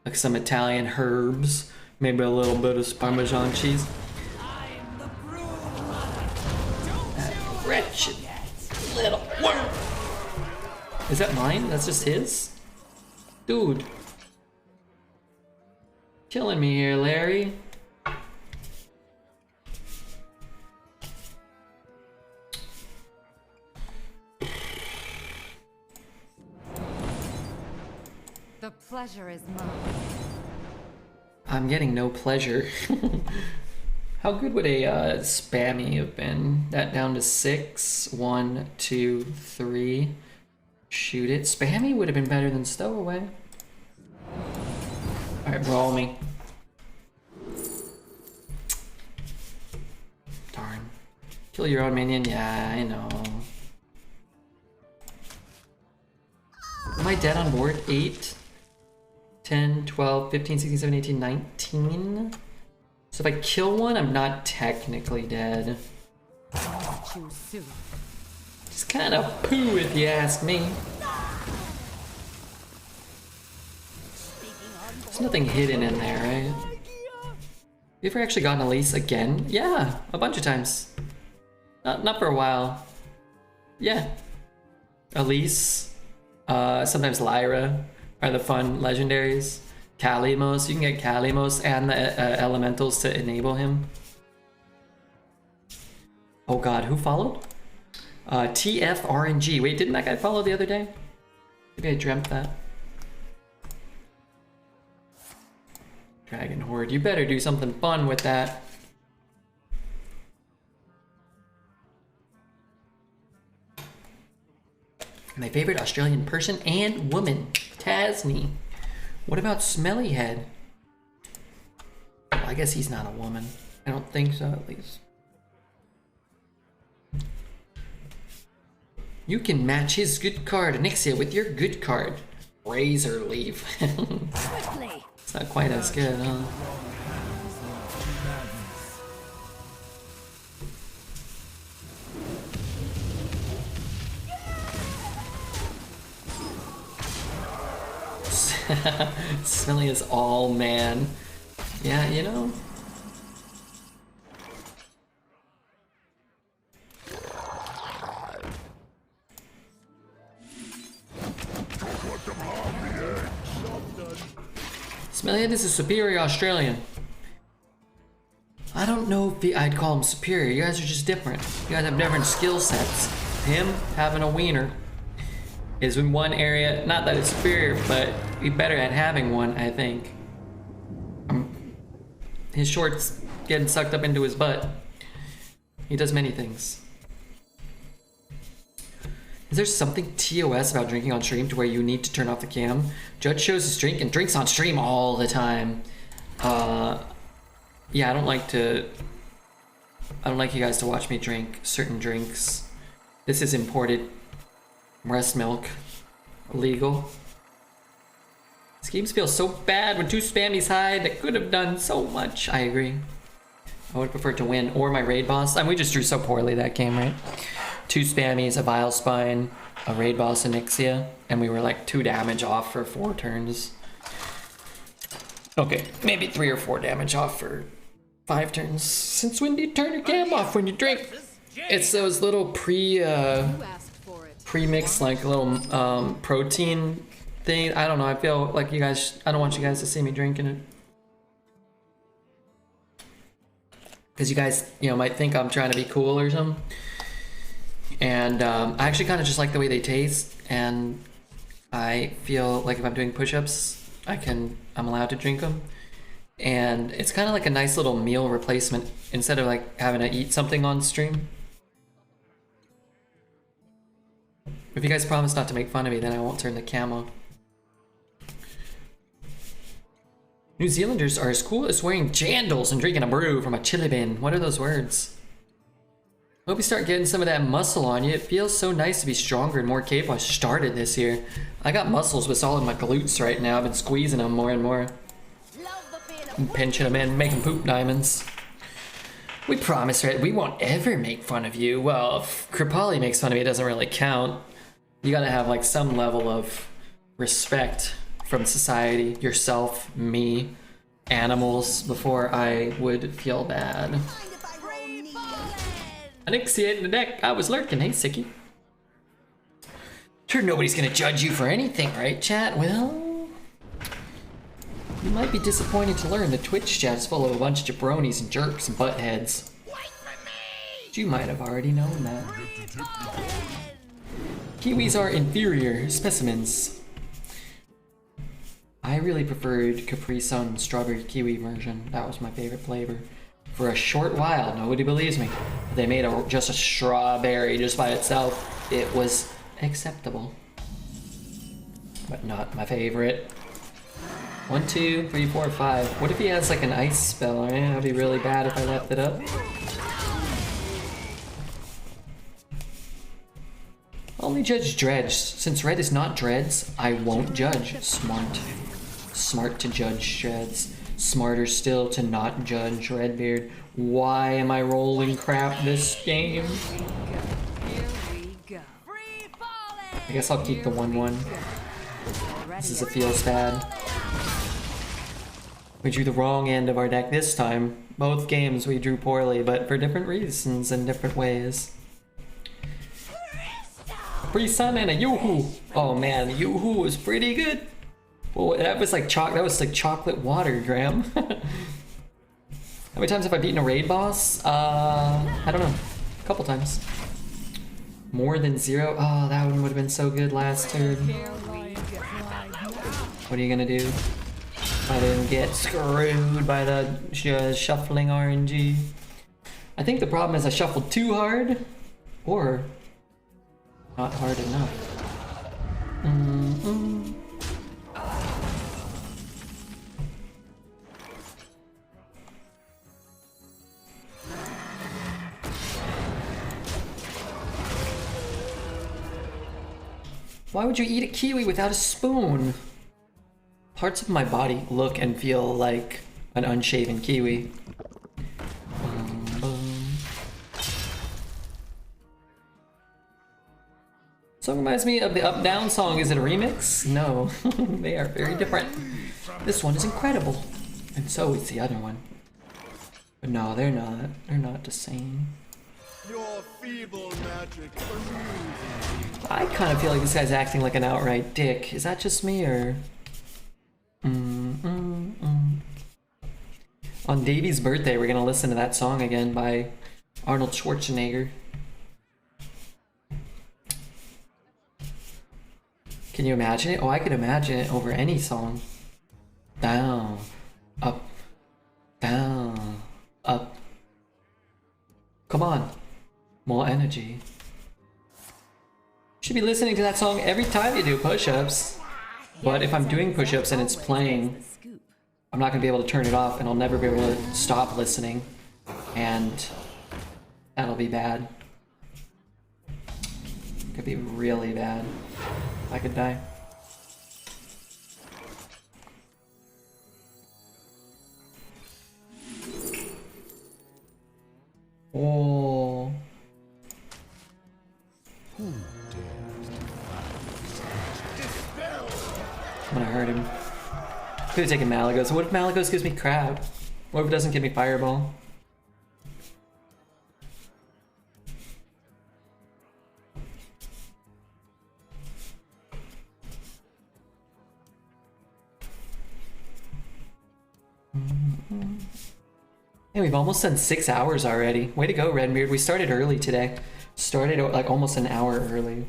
like some Italian herbs, maybe a little bit of Parmesan cheese. That wretched little worm. Is that mine? That's just his? Dude. Killing me here, Larry.
The pleasure is mine.
I'm getting no pleasure. How good would a spammy have been? That down to 6. 1, 2, 3. Shoot it. Spammy would have been better than stowaway. Alright, roll me. Darn. Kill your own minion? Yeah, I know. Am I dead on board? 8, 10, 12, 15, 16, 17, 18, 19? So if I kill one, I'm not technically dead.
Too soon.
It's kind of poo if you ask me. There's nothing hidden in there, right? You ever actually gotten Elise again? Yeah, a bunch of times. Not for a while. Yeah. Elise, sometimes Lyra are the fun legendaries. Kalimos, you can get Kalimos and the elementals to enable him. Oh god, who followed? TFRNG. Wait, didn't that guy follow the other day? Maybe I dreamt that. Dragon Horde, you better do something fun with that. My favorite Australian person and woman, Tasney. What about Smelly Head? Well, I guess he's not a woman. I don't think so, at least. You can match his good card, Anixia, with your good card. Razor Leaf.
Quickly.
It's not quite as good, huh? Smelly is all man. Yeah, you know. Smelly is a superior Australian. I don't know if I'd call him superior. You guys are just different. You guys have different skill sets. Him having a wiener is in one area. Not that it's superior, but he's better at having one, I think. His shorts getting sucked up into his butt. He does many things. Is there something TOS about drinking on stream to where you need to turn off the cam? Judge shows his drink and drinks on stream all the time. Yeah, I don't like you guys to watch me drink certain drinks. This is imported breast milk. Illegal. These games feel so bad when two spammies hide that could have done so much. I agree. I would prefer to win or my raid boss. I mean, we just drew so poorly that game, right? Two spammies, a Vile Spine, a raid boss, Anixia, and we were like 2 damage off for 4 turns. Okay, maybe 3 or 4 damage off for 5 turns. Since when do you turn your cam off when you drink? It's those little pre-mixed like little protein thing. I don't know, I feel like you guys, I don't want you guys to see me drinking it. Because you guys, you know, might think I'm trying to be cool or something. And I actually kind of just like the way they taste, and I feel like if I'm doing push-ups, I'm allowed to drink them. And it's kind of like a nice little meal replacement instead of like having to eat something on stream. If you guys promise not to make fun of me, then I won't turn the cam on. New Zealanders are as cool as wearing jandals and drinking a brew from a chili bin. What are those words? Hope you start getting some of that muscle on you. It feels so nice to be stronger and more capable. I started this year. I got muscles with all in my glutes right now. I've been squeezing them more and more. I'm pinching them in, making poop diamonds. We promise, right? We won't ever make fun of you. Well, if Kripali makes fun of me, it doesn't really count. You gotta have like some level of respect from society, yourself, me, animals, before I would feel bad. Anixia in the deck. I was lurking. Hey, Sicky. Sure, nobody's gonna judge you for anything, right, chat? Well, you might be disappointed to learn the Twitch chat's full of a bunch of jabronis and jerks and buttheads. But you might have already known that. Kiwis are inferior specimens. I really preferred Capri Sun strawberry kiwi version. That was my favorite flavor. For a short while, nobody believes me. They made just a strawberry just by itself. It was acceptable, but not my favorite. 1, 2, 3, 4, 5. What if he has like an ice spell? Right? That'd be really bad if I left it up. Only judge Dredge. Since red is not Dreads, I won't judge. Smart. Smart to judge Dreads. Smarter still to not judge Redbeard. Why am I rolling crap this game? I guess I'll keep the 1-1. This is a feels bad. We drew the wrong end of our deck this time. Both games we drew poorly, but for different reasons and different ways. Free Sun and a Yoo-Hoo. Oh man, the Yoo-Hoo was pretty good. Well, that was like chocolate water, Graham. How many times have I beaten a raid boss? I don't know. A couple times. More than 0? Oh, that one would have been so good last turn. What are you gonna do? I didn't get screwed by the shuffling RNG. I think the problem is I shuffled too hard, or not hard enough. Why would you eat a kiwi without a spoon? Parts of my body look and feel like an unshaven kiwi. Song reminds me of the Up Down song. Is it a remix? No, they are very different. This one is incredible, and so is the other one. But no, they're not. They're not the same.
Your feeble magic
I kind of feel like this guy's acting like an outright dick. Is that just me, or? On Davey's birthday, we're gonna listen to that song again by Arnold Schwarzenegger. Can you imagine it? Oh, I could imagine it over any song. Down, up, down, up. Come on, more energy. Should be listening to that song every time you do push-ups. But if I'm doing push-ups and it's playing, I'm not gonna be able to turn it off, and I'll never be able to stop listening, and that'll be bad. Could be really bad. I could die. Oh. I'm gonna hurt him. Could have taken Malagos. What if Malagos gives me crab? What if it doesn't give me fireball? Hey, we've almost done 6 hours already. Way to go, Redbeard. We started early today. Started like almost an hour early.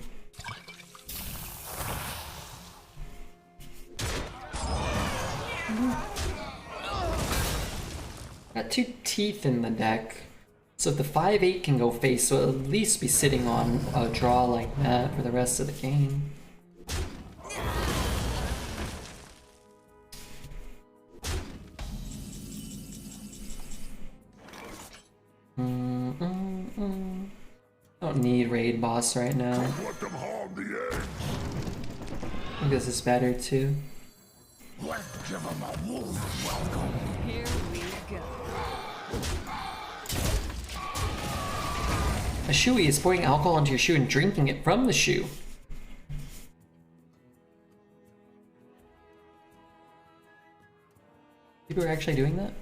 Got 2 teeth in the deck. So if the 5/8 can go face, so at least be sitting on a draw like that for the rest of the game. Don't need raid boss right now.
let them harm the edge.
I think this is better too.
Let's give them a warm welcome.
Here we go.
A shoey is pouring alcohol onto your shoe and drinking it from the shoe. People are actually doing that?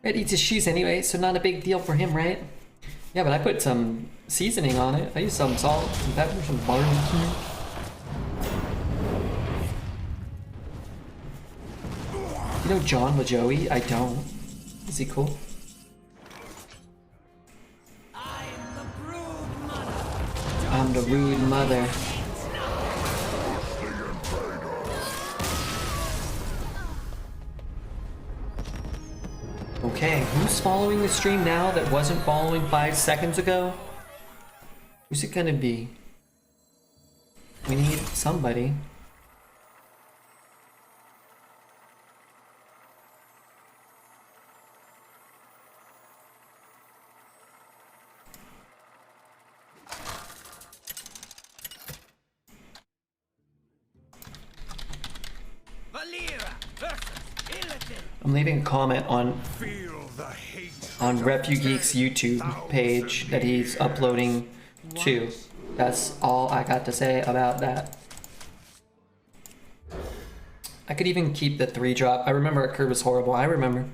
Red eats his shoes anyway, so not a big deal for him, right? Yeah, but I put some seasoning on it. I used some salt, some pepper, some barbecue. You know John LaJoey? I don't. Is he cool? I'm the rude mother. Okay, who's following the stream now that wasn't following 5 seconds ago? Who's it gonna be? We need somebody. I'm leaving a comment on RefuGeek's YouTube page that he's uploading to. That's all I got to say about that. I could even keep the 3-drop. I remember our curve was horrible. I remember.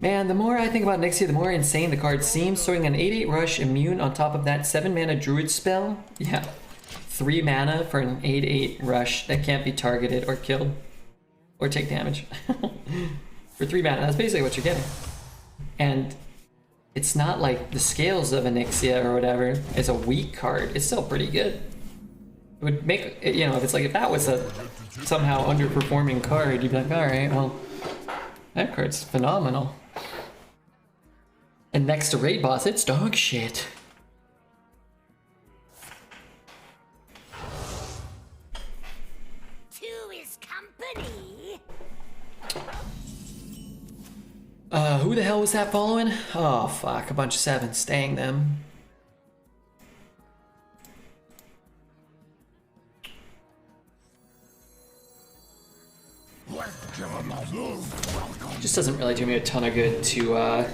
Man, the more I think about Nixia, the more insane the card seems. Throwing an 8/8 rush immune on top of that 7-mana druid spell. Yeah. 3 mana for an 8/8 rush that can't be targeted or killed. Or take damage. For 3 mana, that's basically what you're getting. And it's not like the scales of Nixia or whatever is a weak card. It's still pretty good. It would make, you know, if that was a somehow underperforming card, you'd be like, alright, well, that card's phenomenal. And next to Raid Boss, it's dog shit.
To his company.
Who the hell was that following? Oh, fuck. A bunch of 7s. Staying them. Just doesn't really do me a ton of good to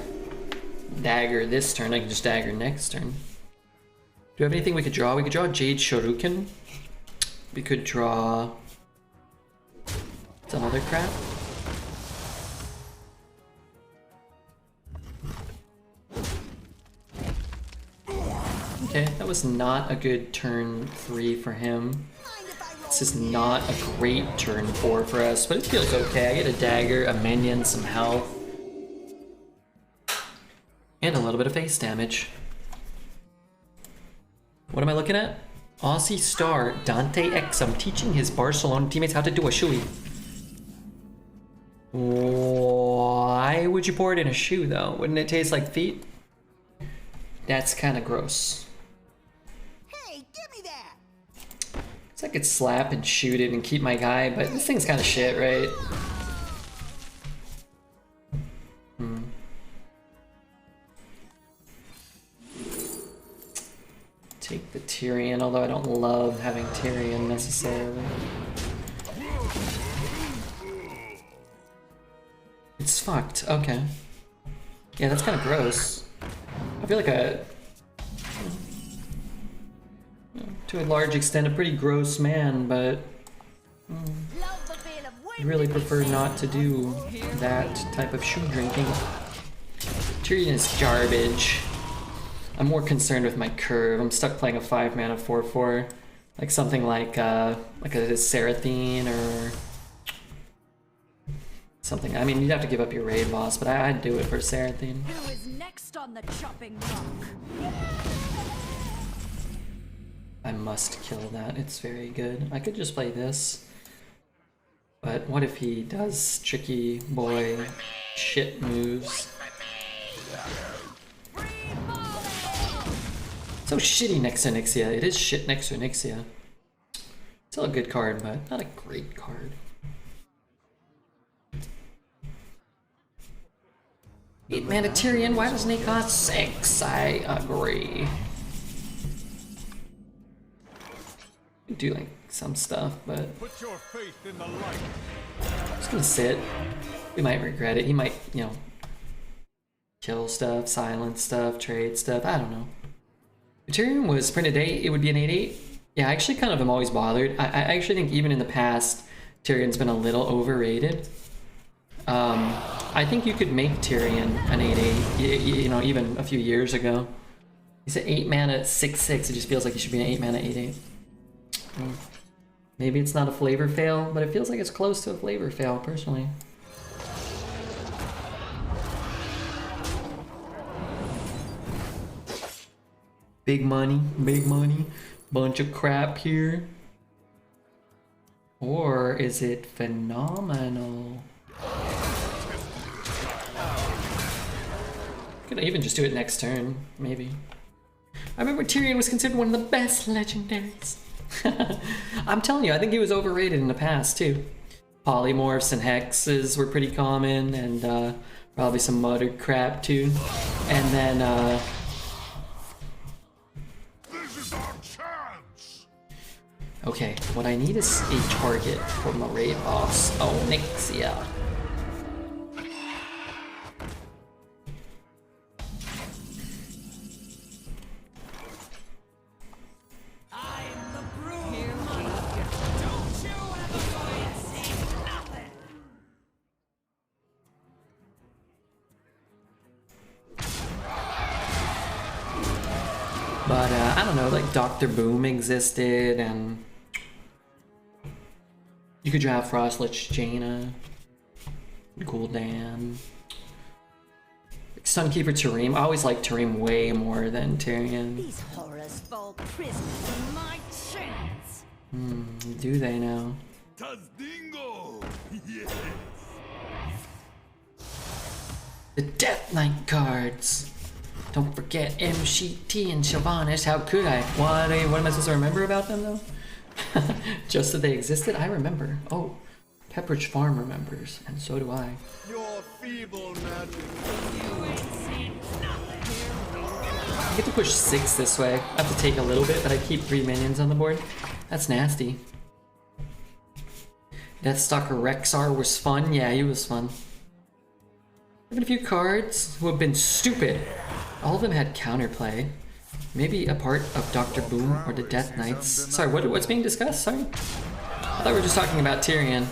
dagger this turn. I can just dagger next turn. Do we have anything we could draw? We could draw Jade Shuriken. We could draw some other crap. Okay, that was not a good turn 3 for him. This is not a great turn 4 for us, but it feels okay. I get a dagger, a minion, some health, and a little bit of face damage. What am I looking at? Aussie star Dante Exum teaching his Barcelona teammates how to do a shoey. Why would you pour it in a shoe though? Wouldn't it taste like feet? That's kind of gross.
Hey, give me that!
So I could slap and shoot it and keep my guy, but this thing's kind of shit, right? Take the Tyrion, although I don't love having Tyrion necessarily. It's fucked, okay. Yeah, that's kind of gross. I feel like to a large extent, a pretty gross man, but I'd really prefer not to do that type of shoe drinking. Tyrion is garbage. I'm more concerned with my curve. I'm stuck playing a 5-mana 4/4, like something like a Seraphine or something. I mean, you'd have to give up your raid boss, but I'd do it for Seraphine.
Who is next on the chopping block?
I must kill that. It's very good. I could just play this, but what if he does tricky boy shit moves? So shitty next to Nyxia. It is shit next to Nyxia. Still a good card, but not a great card. 8-mana Tyrion, why doesn't he cost 6? I agree. Do like some stuff, but
Put your faith in the light.
I'm just gonna sit. We might regret it. He might, you know, kill stuff, silence stuff, trade stuff. I don't know. If Tyrion was printed 8, it would be an 8/8. Yeah, I actually kind of am always bothered. I actually think even in the past, Tyrion's been a little overrated. I think you could make Tyrion an 8/8, you know, even a few years ago. He's an 8-mana 6/6. It just feels like he should be an 8-mana 8/8. Maybe it's not a flavor fail, but it feels like it's close to a flavor fail, personally. Big money, bunch of crap here. Or is it phenomenal? Could I even just do it next turn? Maybe. I remember Tyrion was considered one of the best legendaries. I'm telling you, I think he was overrated in the past too. Polymorphs and hexes were pretty common, and probably some muttered crap too. And then
This is our chance!
okay, what I need is a target for my raid boss. Oh, Nyxia. But I don't know, like Dr. Boom existed, and you could draft Frostlich Jaina, Gul'dan, Sunkeeper Tareem. I always like Tareem way more than Tyrion.
These horrors fall prisoners in my chains.
Do they now?
Tazdingo! Yes!
The Death Knight cards. Don't forget MCT and Sylvanas. How could I? What am I supposed to remember about them though? Just that they existed? I remember. Oh, Pepperidge Farm remembers, and so do I.
Your feeble magic.
I get to push 6 this way. I have to take a little bit, but I keep 3 minions on the board. That's nasty. Deathstalker Rexar was fun. Yeah, he was fun. There have been a few cards who have been stupid. All of them had counterplay. Maybe a part of Dr. Boom or the Death Knights. Sorry, what's being discussed? Sorry? I thought we were just talking about Tyrion.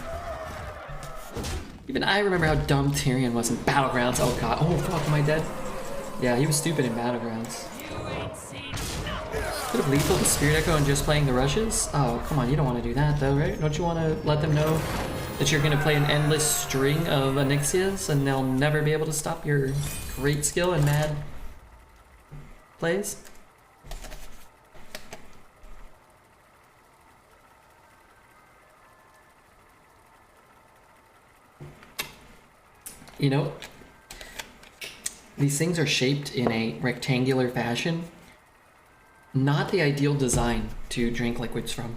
Even I remember how dumb Tyrion was in Battlegrounds. Oh god. Oh fuck, am I dead? Yeah, he was stupid in Battlegrounds. Could have lethal the Spirit Echo and just playing the rushes? Oh, come on, you don't want to do that though, right? Don't you want to let them know that you're going to play an endless string of Onyxias and they'll never be able to stop your great skill and mad plays? You know, these things are shaped in a rectangular fashion. Not the ideal design to drink liquids from.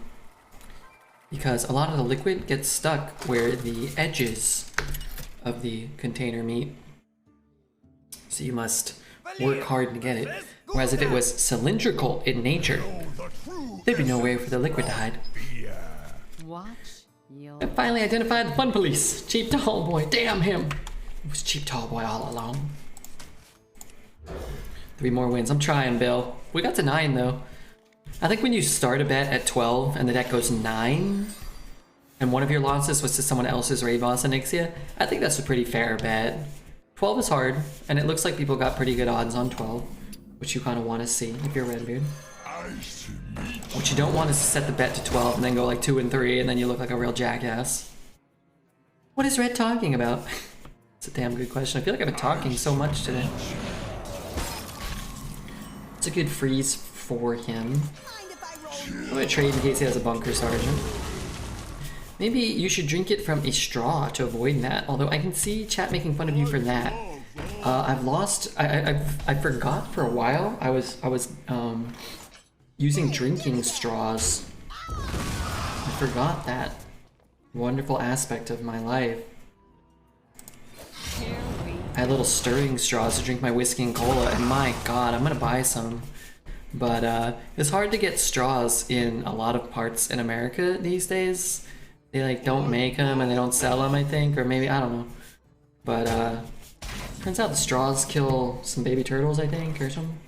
Because a lot of the liquid gets stuck where the edges of the container meet. So you must work hard to get it. Whereas if it was cylindrical in nature, there'd be no way for the liquid to hide.
Watch your
I finally identified the fun police. Cheap Tall Boy. Damn him. It was Cheap Tall Boy all along. 3 more wins. I'm trying, Bill. We got to 9 though. I think when you start a bet at 12 and the deck goes 9, and one of your losses was to someone else's Raid Boss Onyxia, I think that's a pretty fair bet. 12 is hard, and it looks like people got pretty good odds on 12, which you kind of want to see if you're Redbeard. What you don't want is to set the bet to 12 and then go like 2 and 3, and then you look like a real jackass. What is Red talking about? It's a damn good question. I feel like I've been talking so much today. It's a good freeze for him. I'm gonna trade in case he has a bunker sergeant. Maybe you should drink it from a straw to avoid that, although I can see chat making fun of you for that. I've lost, I forgot for a while. I was using drinking straws. I forgot that wonderful aspect of my life. I had little stirring straws to drink my whiskey and cola, and my god, I'm gonna buy some. But it's hard to get straws in a lot of parts in America these days. They like don't make them and they don't sell them, I think, or maybe, I don't know. But turns out the straws kill some baby turtles, I think, or something,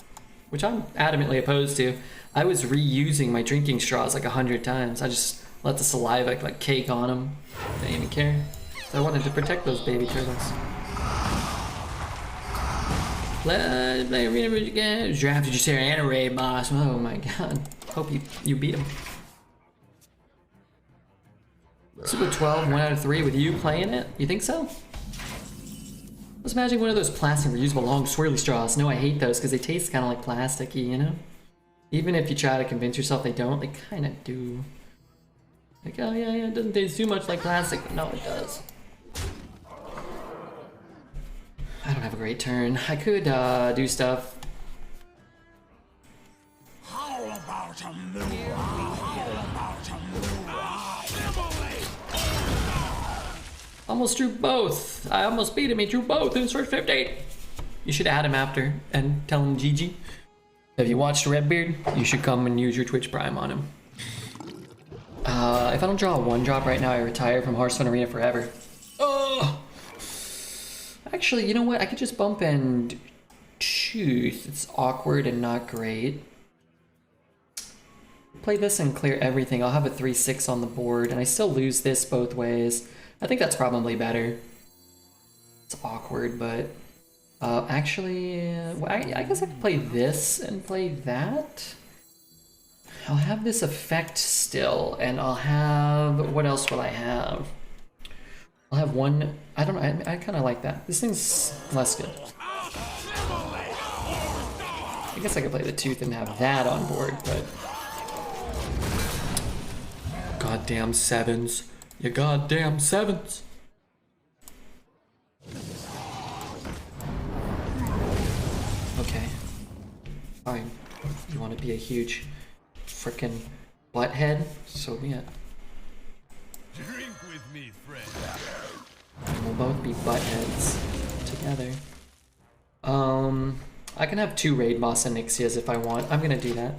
which I'm adamantly opposed to. I was reusing my drinking straws like 100 times. I just let the saliva like cake on them. Didn't even care. So I wanted to protect those baby turtles. Play arena again. Drafted your Sarah and a raid boss. Oh my god. Hope you beat him. Super 12, 1 out of 3 with you playing it? You think so? Let's imagine one of those plastic reusable long swirly straws. No, I hate those because they taste kind of like plasticky, you know? Even if you try to convince yourself they don't, they kind of do. Like, oh yeah, it doesn't taste too much like plastic, but no, it does. I don't have a great turn. I could do stuff.
How about a mirror? How about a mirror?
Almost drew both. I almost beat him. He drew both in his first 15. You should add him after and tell him GG. If you watched Redbeard, you should come and use your Twitch Prime on him. If I don't draw a 1-drop right now, I retire from Hearthstone Arena forever. Oh! Actually, you know what? I could just bump and Tooth. It's awkward and not great. Play this and clear everything. I'll have a 3-6 on the board, and I still lose this both ways. I think that's probably better. It's awkward, but actually, I guess I could play this and play that. I'll have this effect still, and I'll have, what else will I have? I'll have one, I don't know, I kind of like that. This thing's less good. I guess I could play the Tooth and have that on board, but... Goddamn 7s. You goddamn 7s. Okay. Fine. You want to be a huge frickin' butthead? So be it.
Drink with me, friend.
We'll both be buttheads together. I can have 2 raid boss Onyxias if I want. I'm gonna do that.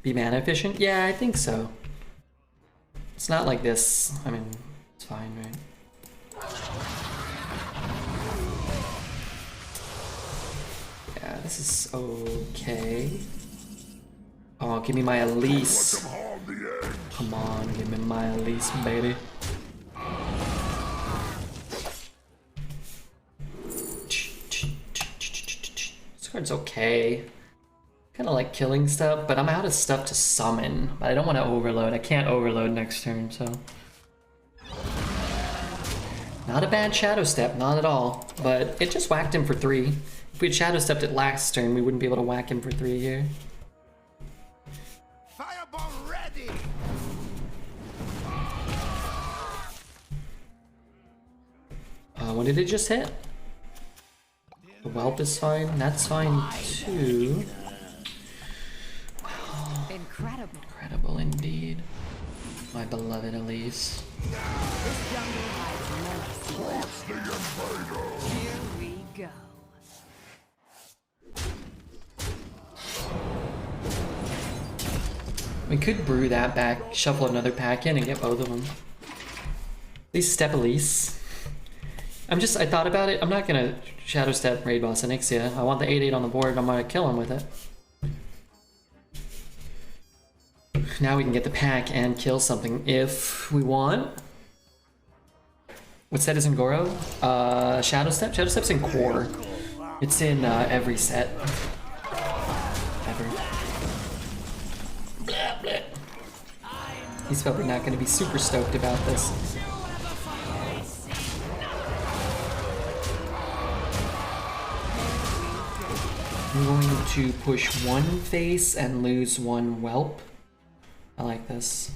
Be mana efficient? Yeah, I think so. It's not like this. I mean, it's fine, right? Yeah, this is okay. Oh, give me my Elise. Come on, give me my Elise, baby. This card's okay. Kind of like killing stuff, but I'm out of stuff to summon. But I don't want to overload. I can't overload next turn, so. Not a bad Shadow Step, not at all. But it just whacked him for 3. If we had Shadow Stepped it last turn, we wouldn't be able to whack him for 3 here.
Fireball ready.
What did it just hit? The Whelp is fine. That's fine too.
Incredible.
Incredible indeed. My beloved Elise.
This jungle hides menace. Here we go.
We could brew that back, shuffle another pack in, and get both of them. At least step Elise. I thought about it. I'm not gonna Shadow Step Raid Boss Onyxia. I want the 8/8 on the board, and I'm gonna kill him with it. Now we can get the pack and kill something if we want. What set is in Goro? Shadow Step? Shadow Step's in Core. It's in every set. Ever. Blah, blah. He's probably not going to be super stoked about this. I'm going to push 1 face and lose 1 whelp. I like this.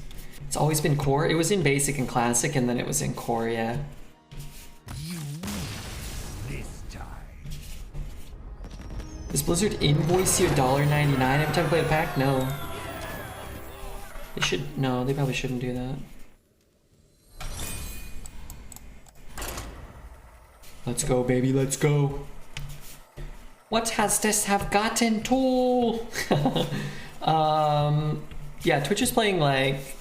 It's always been core. It was in basic and classic, and then it was in core, yeah. Does Blizzard invoice you $1.99 every time you play the pack? No. They should. No, they probably shouldn't do that. Let's go, baby. Let's go. What has this have gotten to? Yeah, Twitch is playing like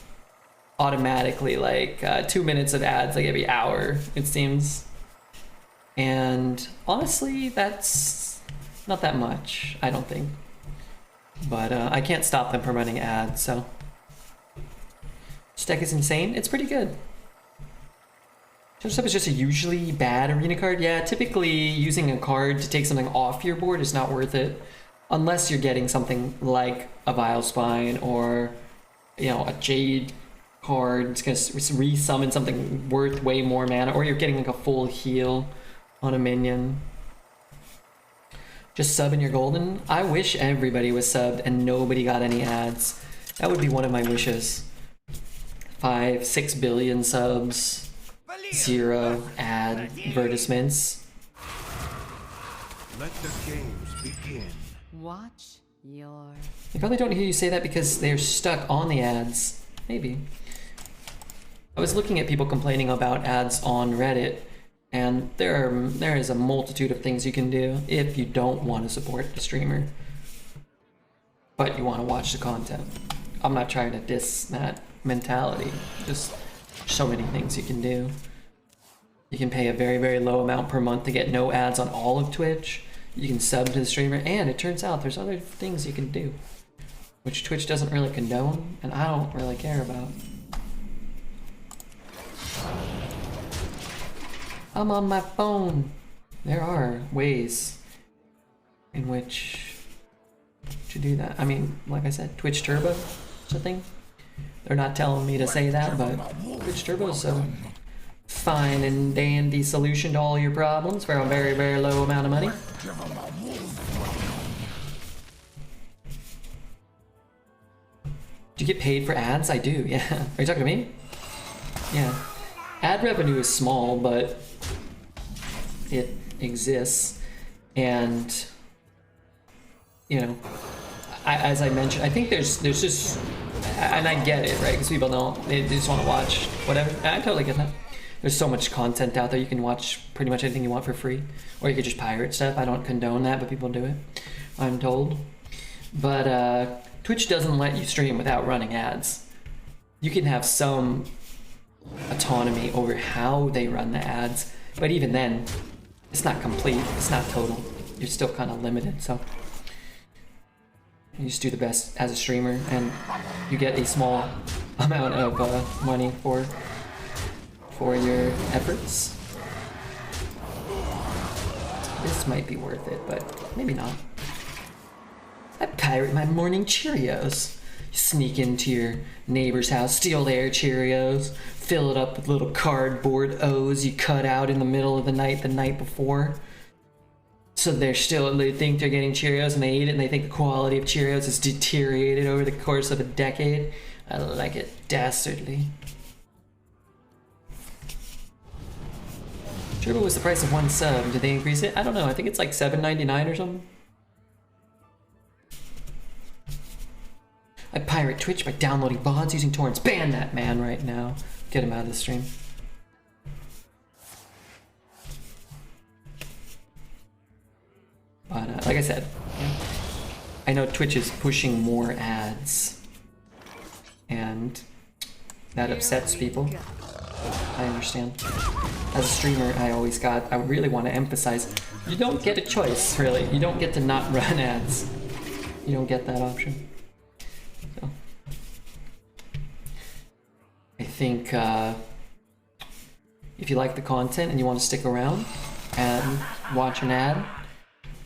automatically like 2 minutes of ads like every hour, it seems. And honestly, that's not that much, I don't think. But I can't stop them from running ads, so. This deck is insane. It's pretty good. Shadow Step is just a usually bad arena card. Yeah, typically using a card to take something off your board is not worth it. Unless you're getting something like a Vile Spine or, you know, a Jade card. It's going to re-summon something worth way more mana. Or you're getting like a full heal on a minion. Just sub in your golden. I wish everybody was subbed and nobody got any ads. That would be one of my wishes. 5, 6 billion subs. 0 ad advertisements.
Let the games begin.
Watch your...
They probably don't hear you say that because they're stuck on the ads. Maybe. I was looking at people complaining about ads on Reddit, and there is a multitude of things you can do if you don't want to support the streamer, but you want to watch the content. I'm not trying to diss that mentality. Just so many things you can do. You can pay a very, very low amount per month to get no ads on all of Twitch. You can sub to the streamer, and it turns out there's other things you can do, which Twitch doesn't really condone, and I don't really care about. I'm on my phone. There are ways in which to do that. I mean, like I said, Twitch Turbo is a thing. They're not telling me to say that, but Twitch Turbo is a fine and dandy solution to all your problems for a very, very low amount of money. Do you get paid for ads? I do, yeah. Are you talking to me? Yeah. Ad revenue is small, but it exists. And, you know, as I mentioned, I think there's just And I get it, right? Because people don't, they just want to watch whatever. I totally get that. There's so much content out there. You can watch pretty much anything you want for free. Or you could just pirate stuff. I don't condone that, but people do it, I'm told. But Twitch doesn't let you stream without running ads. You can have some autonomy over how they run the ads, but even then, it's not complete, it's not total. You're still kind of limited, so you just do the best as a streamer, and you get a small amount of money for your efforts. This might be worth it, but maybe not. I pirate my morning Cheerios. You sneak into your neighbor's house, steal their Cheerios, fill it up with little cardboard O's you cut out in the middle of the night before. So they think they're getting Cheerios and they eat it and they think the quality of Cheerios has deteriorated over the course of a decade. I like it dastardly. Turbo was the price of one sub. Did they increase it? I don't know. I think it's like $7.99 or something. I pirate Twitch by downloading VODs using torrents. Ban that man right now. Get him out of the stream. But like I said, I know Twitch is pushing more ads, and that upsets people. I understand. As a streamer, I really want to emphasize, you don't get a choice, really. You don't get to not run ads. You don't get that option. So, I think if you like the content and you want to stick around and watch an ad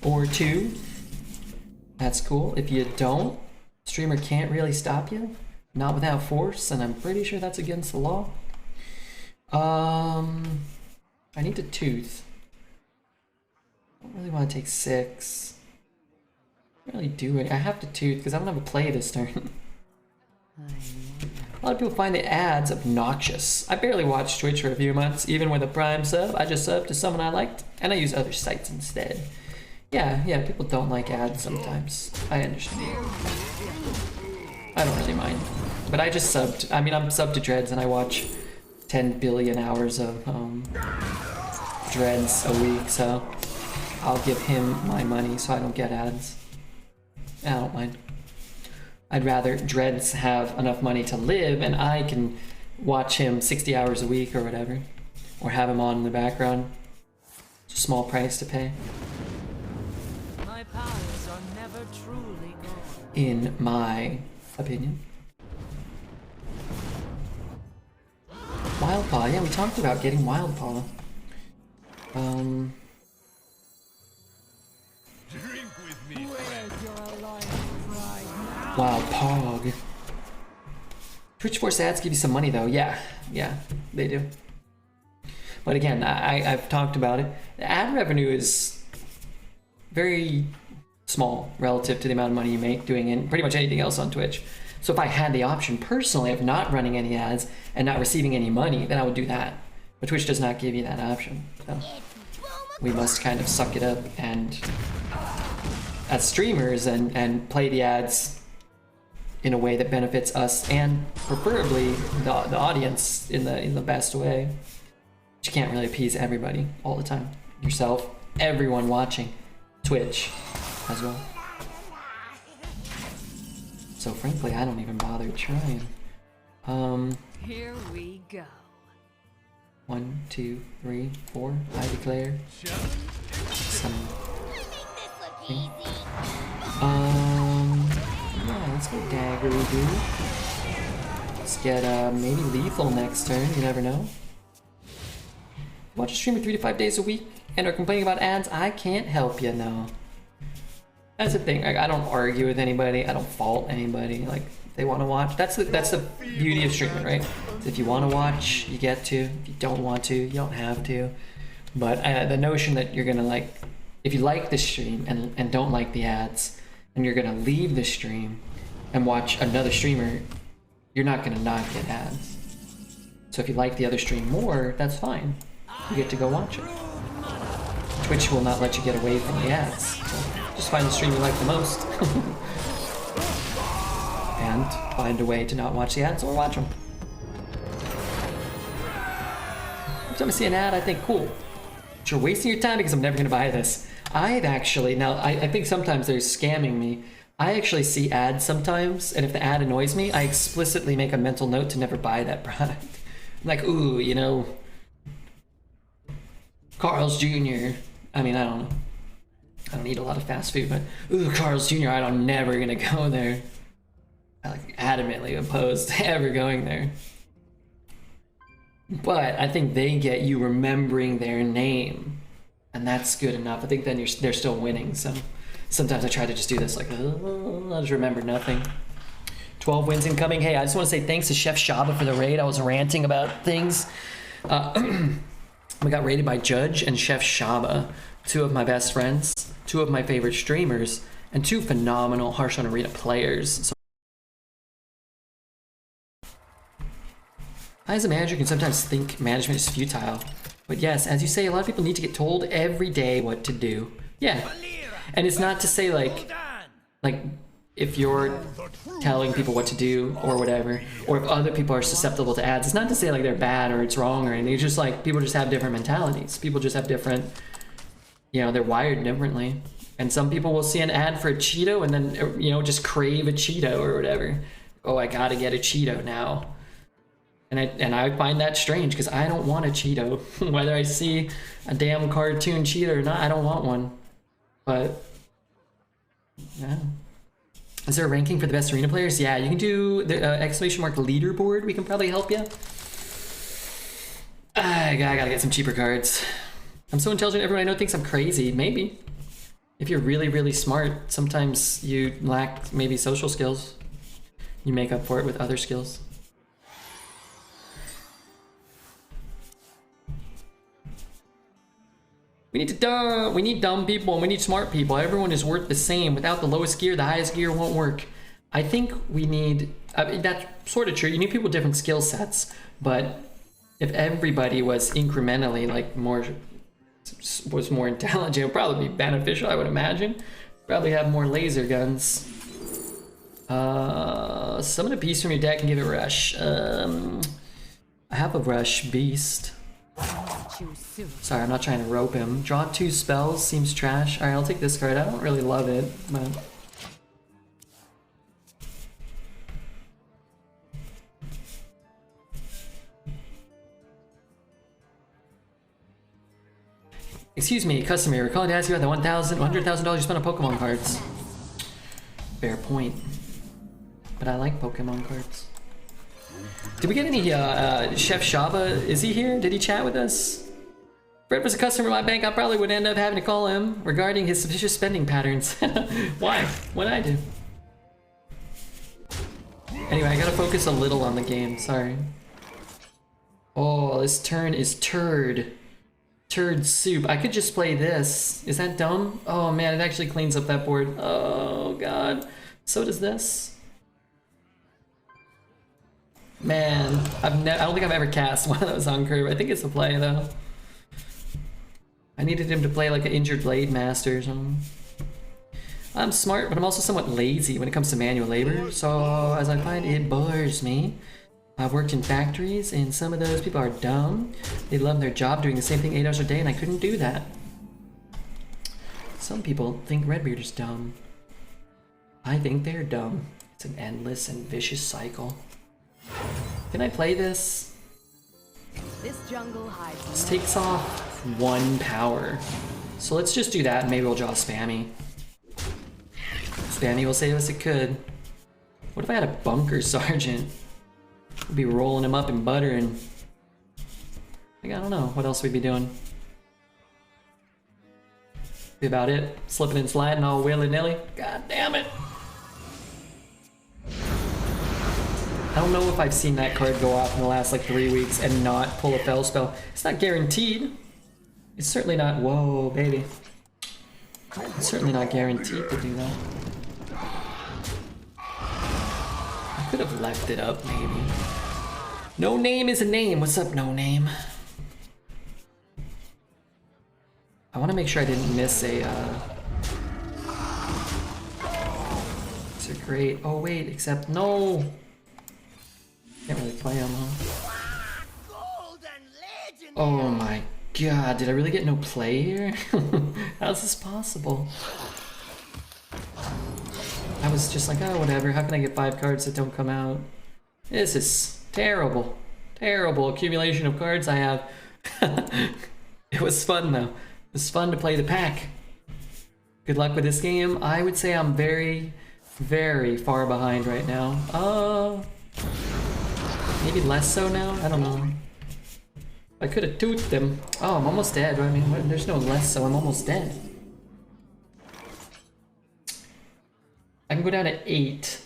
or two, that's cool. If you don't, streamer can't really stop you. Not without force, and I'm pretty sure that's against the law. I need a tooth. I don't really want to take 6. I don't really do it. I have to tooth because I don't have a play this turn. A lot of people find the ads obnoxious. I barely watched Twitch for a few months, even with a Prime sub. I just subbed to someone I liked, and I use other sites instead. Yeah, people don't like ads sometimes. I understand. I don't really mind. But I just subbed. I mean, I'm subbed to Dreads, and I watch 10 billion hours of Dreads a week, so I'll give him my money so I don't get ads. I don't mind. I'd rather Dreads have enough money to live and I can watch him 60 hours a week or whatever, or have him on in the background. It's a small price to pay.
My powers are never truly gone.
In my opinion. Wild Paw, yeah, we talked about getting Wild Paw.
Drink with me, friend.
Wild Pog. Twitch Force ads give you some money though, yeah, they do. But again, I've talked about it. The ad revenue is very small relative to the amount of money you make doing pretty much anything else on Twitch. So if I had the option personally of not running any ads and not receiving any money, then I would do that. But Twitch does not give you that option. So we must kind of suck it up and as streamers and play the ads in a way that benefits us and preferably the audience in the best way. But you can't really appease everybody all the time. Yourself, everyone watching Twitch as well. So frankly, I don't even bother trying.
Here we go.
1, 2, 3, 4. I declare. Some. Yeah, let's go Daggery dude. Let's get maybe Lethal next turn. You never know. Watch a streamer 3 to 5 days a week and are complaining about ads. I can't help you, no. That's the thing. I don't argue with anybody. I don't fault anybody. Like, if they want to watch. That's the beauty of streaming, right? If you want to watch, you get to. If you don't want to, you don't have to. But the notion that you're gonna like, if you like the stream and don't like the ads, and you're gonna leave the stream and watch another streamer, you're not gonna not get ads. So if you like the other stream more, that's fine. You get to go watch it. Twitch will not let you get away from the ads. So just find the stream you like the most. and find a way to not watch the ads or watch them. Every time I see an ad, I think, cool. But you're wasting your time because I'm never going to buy this. I've actually, now I think sometimes they're scamming me. I actually see ads sometimes, and if the ad annoys me, I explicitly make a mental note to never buy that product. I'm like, ooh, you know, Carl's Jr. I mean, I don't know. I don't eat a lot of fast food, but ooh, Carl's Jr. I'm never gonna go there. I like adamantly opposed to ever going there. But I think they get you remembering their name, and that's good enough. I think then they're still winning. So sometimes I try to just do this, like, oh, I'll just remember nothing. 12 wins incoming. Hey, I just want to say thanks to Chef Shaba for the raid. I was ranting about things. We got raided by Judge and Chef Shaba, two of my best friends, two of my favorite streamers, and two phenomenal Hearthstone Arena players. So I, as a manager, can sometimes think management is futile. But yes, as you say, a lot of people need to get told every day what to do. Yeah. And it's not to say like if you're telling people what to do or whatever, or if other people are susceptible to ads, it's not to say like they're bad or it's wrong or anything. It's just like people just have different mentalities. People just have different, you know, they're wired differently. And some people will see an ad for a Cheeto and then, you know, just crave a Cheeto or whatever. Oh, I gotta get a Cheeto now. And I find that strange because I don't want a Cheeto. Whether I see a damn cartoon Cheeto or not, I don't want one. But, yeah. Is there a ranking for the best arena players? Yeah, you can do the exclamation mark leaderboard. We can probably help you. I gotta get some cheaper cards. I'm so intelligent, everyone I know thinks I'm crazy. Maybe. If you're really, really smart, sometimes you lack maybe social skills. You make up for it with other skills. We need dumb people and we need smart people. Everyone is worth the same. Without the lowest gear, the highest gear won't work. I think we need, I mean, that's sort of true. You need people with different skill sets, but if everybody was incrementally like more intelligent, it would probably be beneficial, I would imagine. Probably have more laser guns. Summon a beast from your deck and give it rush. I have a rush beast. Sorry, I'm not trying to rope him. Draw 2 spells, seems trash. Alright, I'll take this card. I don't really love it, but... Excuse me, customer. Recalling to ask you about the $100,000 you spent on Pokemon cards. Fair point. But I like Pokemon cards. Did we get any, Chef Shaba? Is he here? Did he chat with us? If Fred was a customer of my bank, I probably would end up having to call him regarding his suspicious spending patterns. Why? What'd I do? Anyway, I gotta focus a little on the game, sorry. Oh, this turn is turd. Turd soup. I could just play this. Is that dumb? Oh man, it actually cleans up that board. Oh god. So does this. Man, I don't think I've ever cast one of those on curve. I think it's a play though. I needed him to play like an injured blade master or something. I'm smart, but I'm also somewhat lazy when it comes to manual labor. So as I find it bores me. I've worked in factories and some of those people are dumb. They love their job doing the same thing 8 hours a day and I couldn't do that. Some people think Redbeard is dumb. I think they're dumb. It's an endless and vicious cycle. Can I play this?
This jungle hides.
This takes off 1 power. So let's just do that and maybe we'll draw Spammy. Spammy will save us, it could. What if I had a Bunker Sergeant? We'd be rolling him up in butter and... Like, I don't know what else we'd be doing. Be about it. Slipping and sliding all willy-nilly. God damn it! I don't know if I've seen that card go off in the last like 3 weeks and not pull a fell spell. It's not guaranteed. It's certainly not, whoa, baby. It's certainly not guaranteed to do that. I could have left it up, maybe. No name is a name. What's up, no name? I want to make sure I didn't miss a These are great. Oh wait, except no. Can't really play them, huh? Oh my god, did I really get no play here? How's this possible? I was just like, oh whatever, how can I get 5 cards that don't come out? This is terrible. Terrible accumulation of cards I have. It was fun though. It was fun to play the pack. Good luck with this game. I would say I'm very, very far behind right now. Maybe less so now? I don't know. I could have toothed them. Oh, I'm almost dead. I mean, there's no less so, I'm almost dead. I can go down to 8,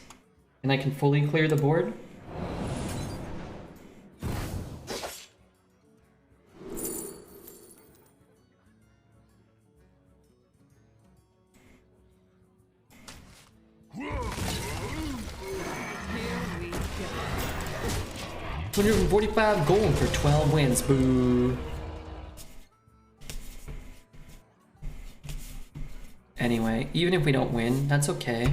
and I can fully clear the board. $245 gold for 12 wins. Boo. Anyway, even if we don't win, that's okay.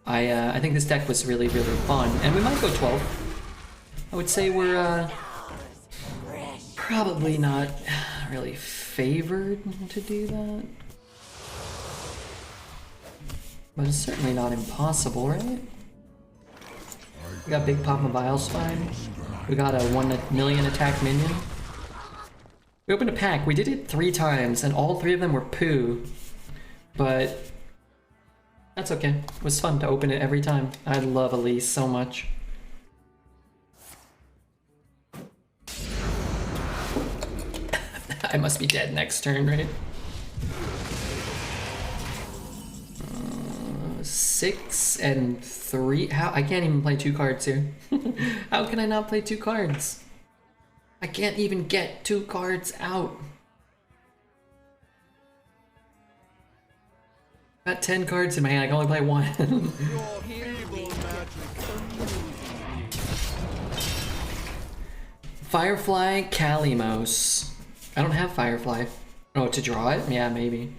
I think this deck was really, really fun, and we might go 12. I would say we're probably not really favored to do that, but it's certainly not impossible, right? We got Big Papa Bilespine. We got a 1,000,000 attack minion. We opened a pack. We did it 3 times, and all 3 of them were poo. But that's okay. It was fun to open it every time. I love Elise so much. I must be dead next turn, right? 6 and 3. How? I can't even play 2 cards here. How can I not play 2 cards? I can't even get 2 cards out. Got 10 cards in my hand. I can only play 1. Firefly Kalimos. I don't have Firefly. Oh, to draw it? Yeah, maybe.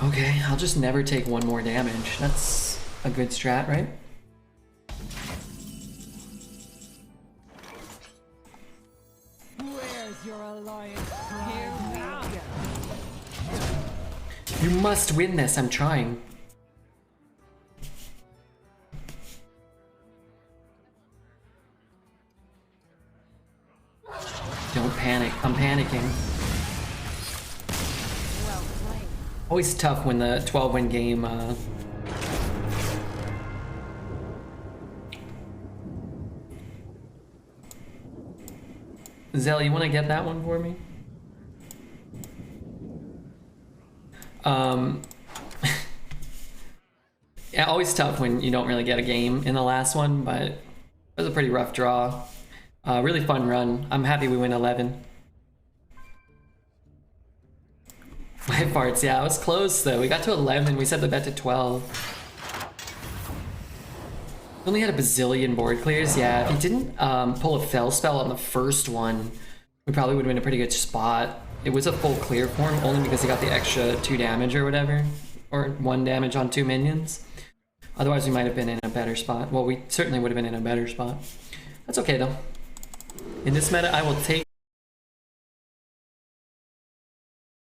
Okay, I'll just never take 1 more damage. That's a good strat, right?
Where's your alliance? Here we go.
You must win this, I'm trying. Don't panic, I'm panicking. Always tough when the 12-win game, Zell, you want to get that one for me? Yeah, always tough when you don't really get a game in the last one, but it was a pretty rough draw. Really fun run. I'm happy we win 11. 5 farts, yeah, it was close though. We got to 11, we set the bet to 12. We only had a bazillion board clears, yeah. If he didn't pull a fell spell on the first one, we probably would have been in a pretty good spot. It was a full clear form only because he got the extra 2 damage or whatever. Or 1 damage on 2 minions. Otherwise we might have been in a better spot. Well, we certainly would have been in a better spot. That's okay though. In this meta, I will take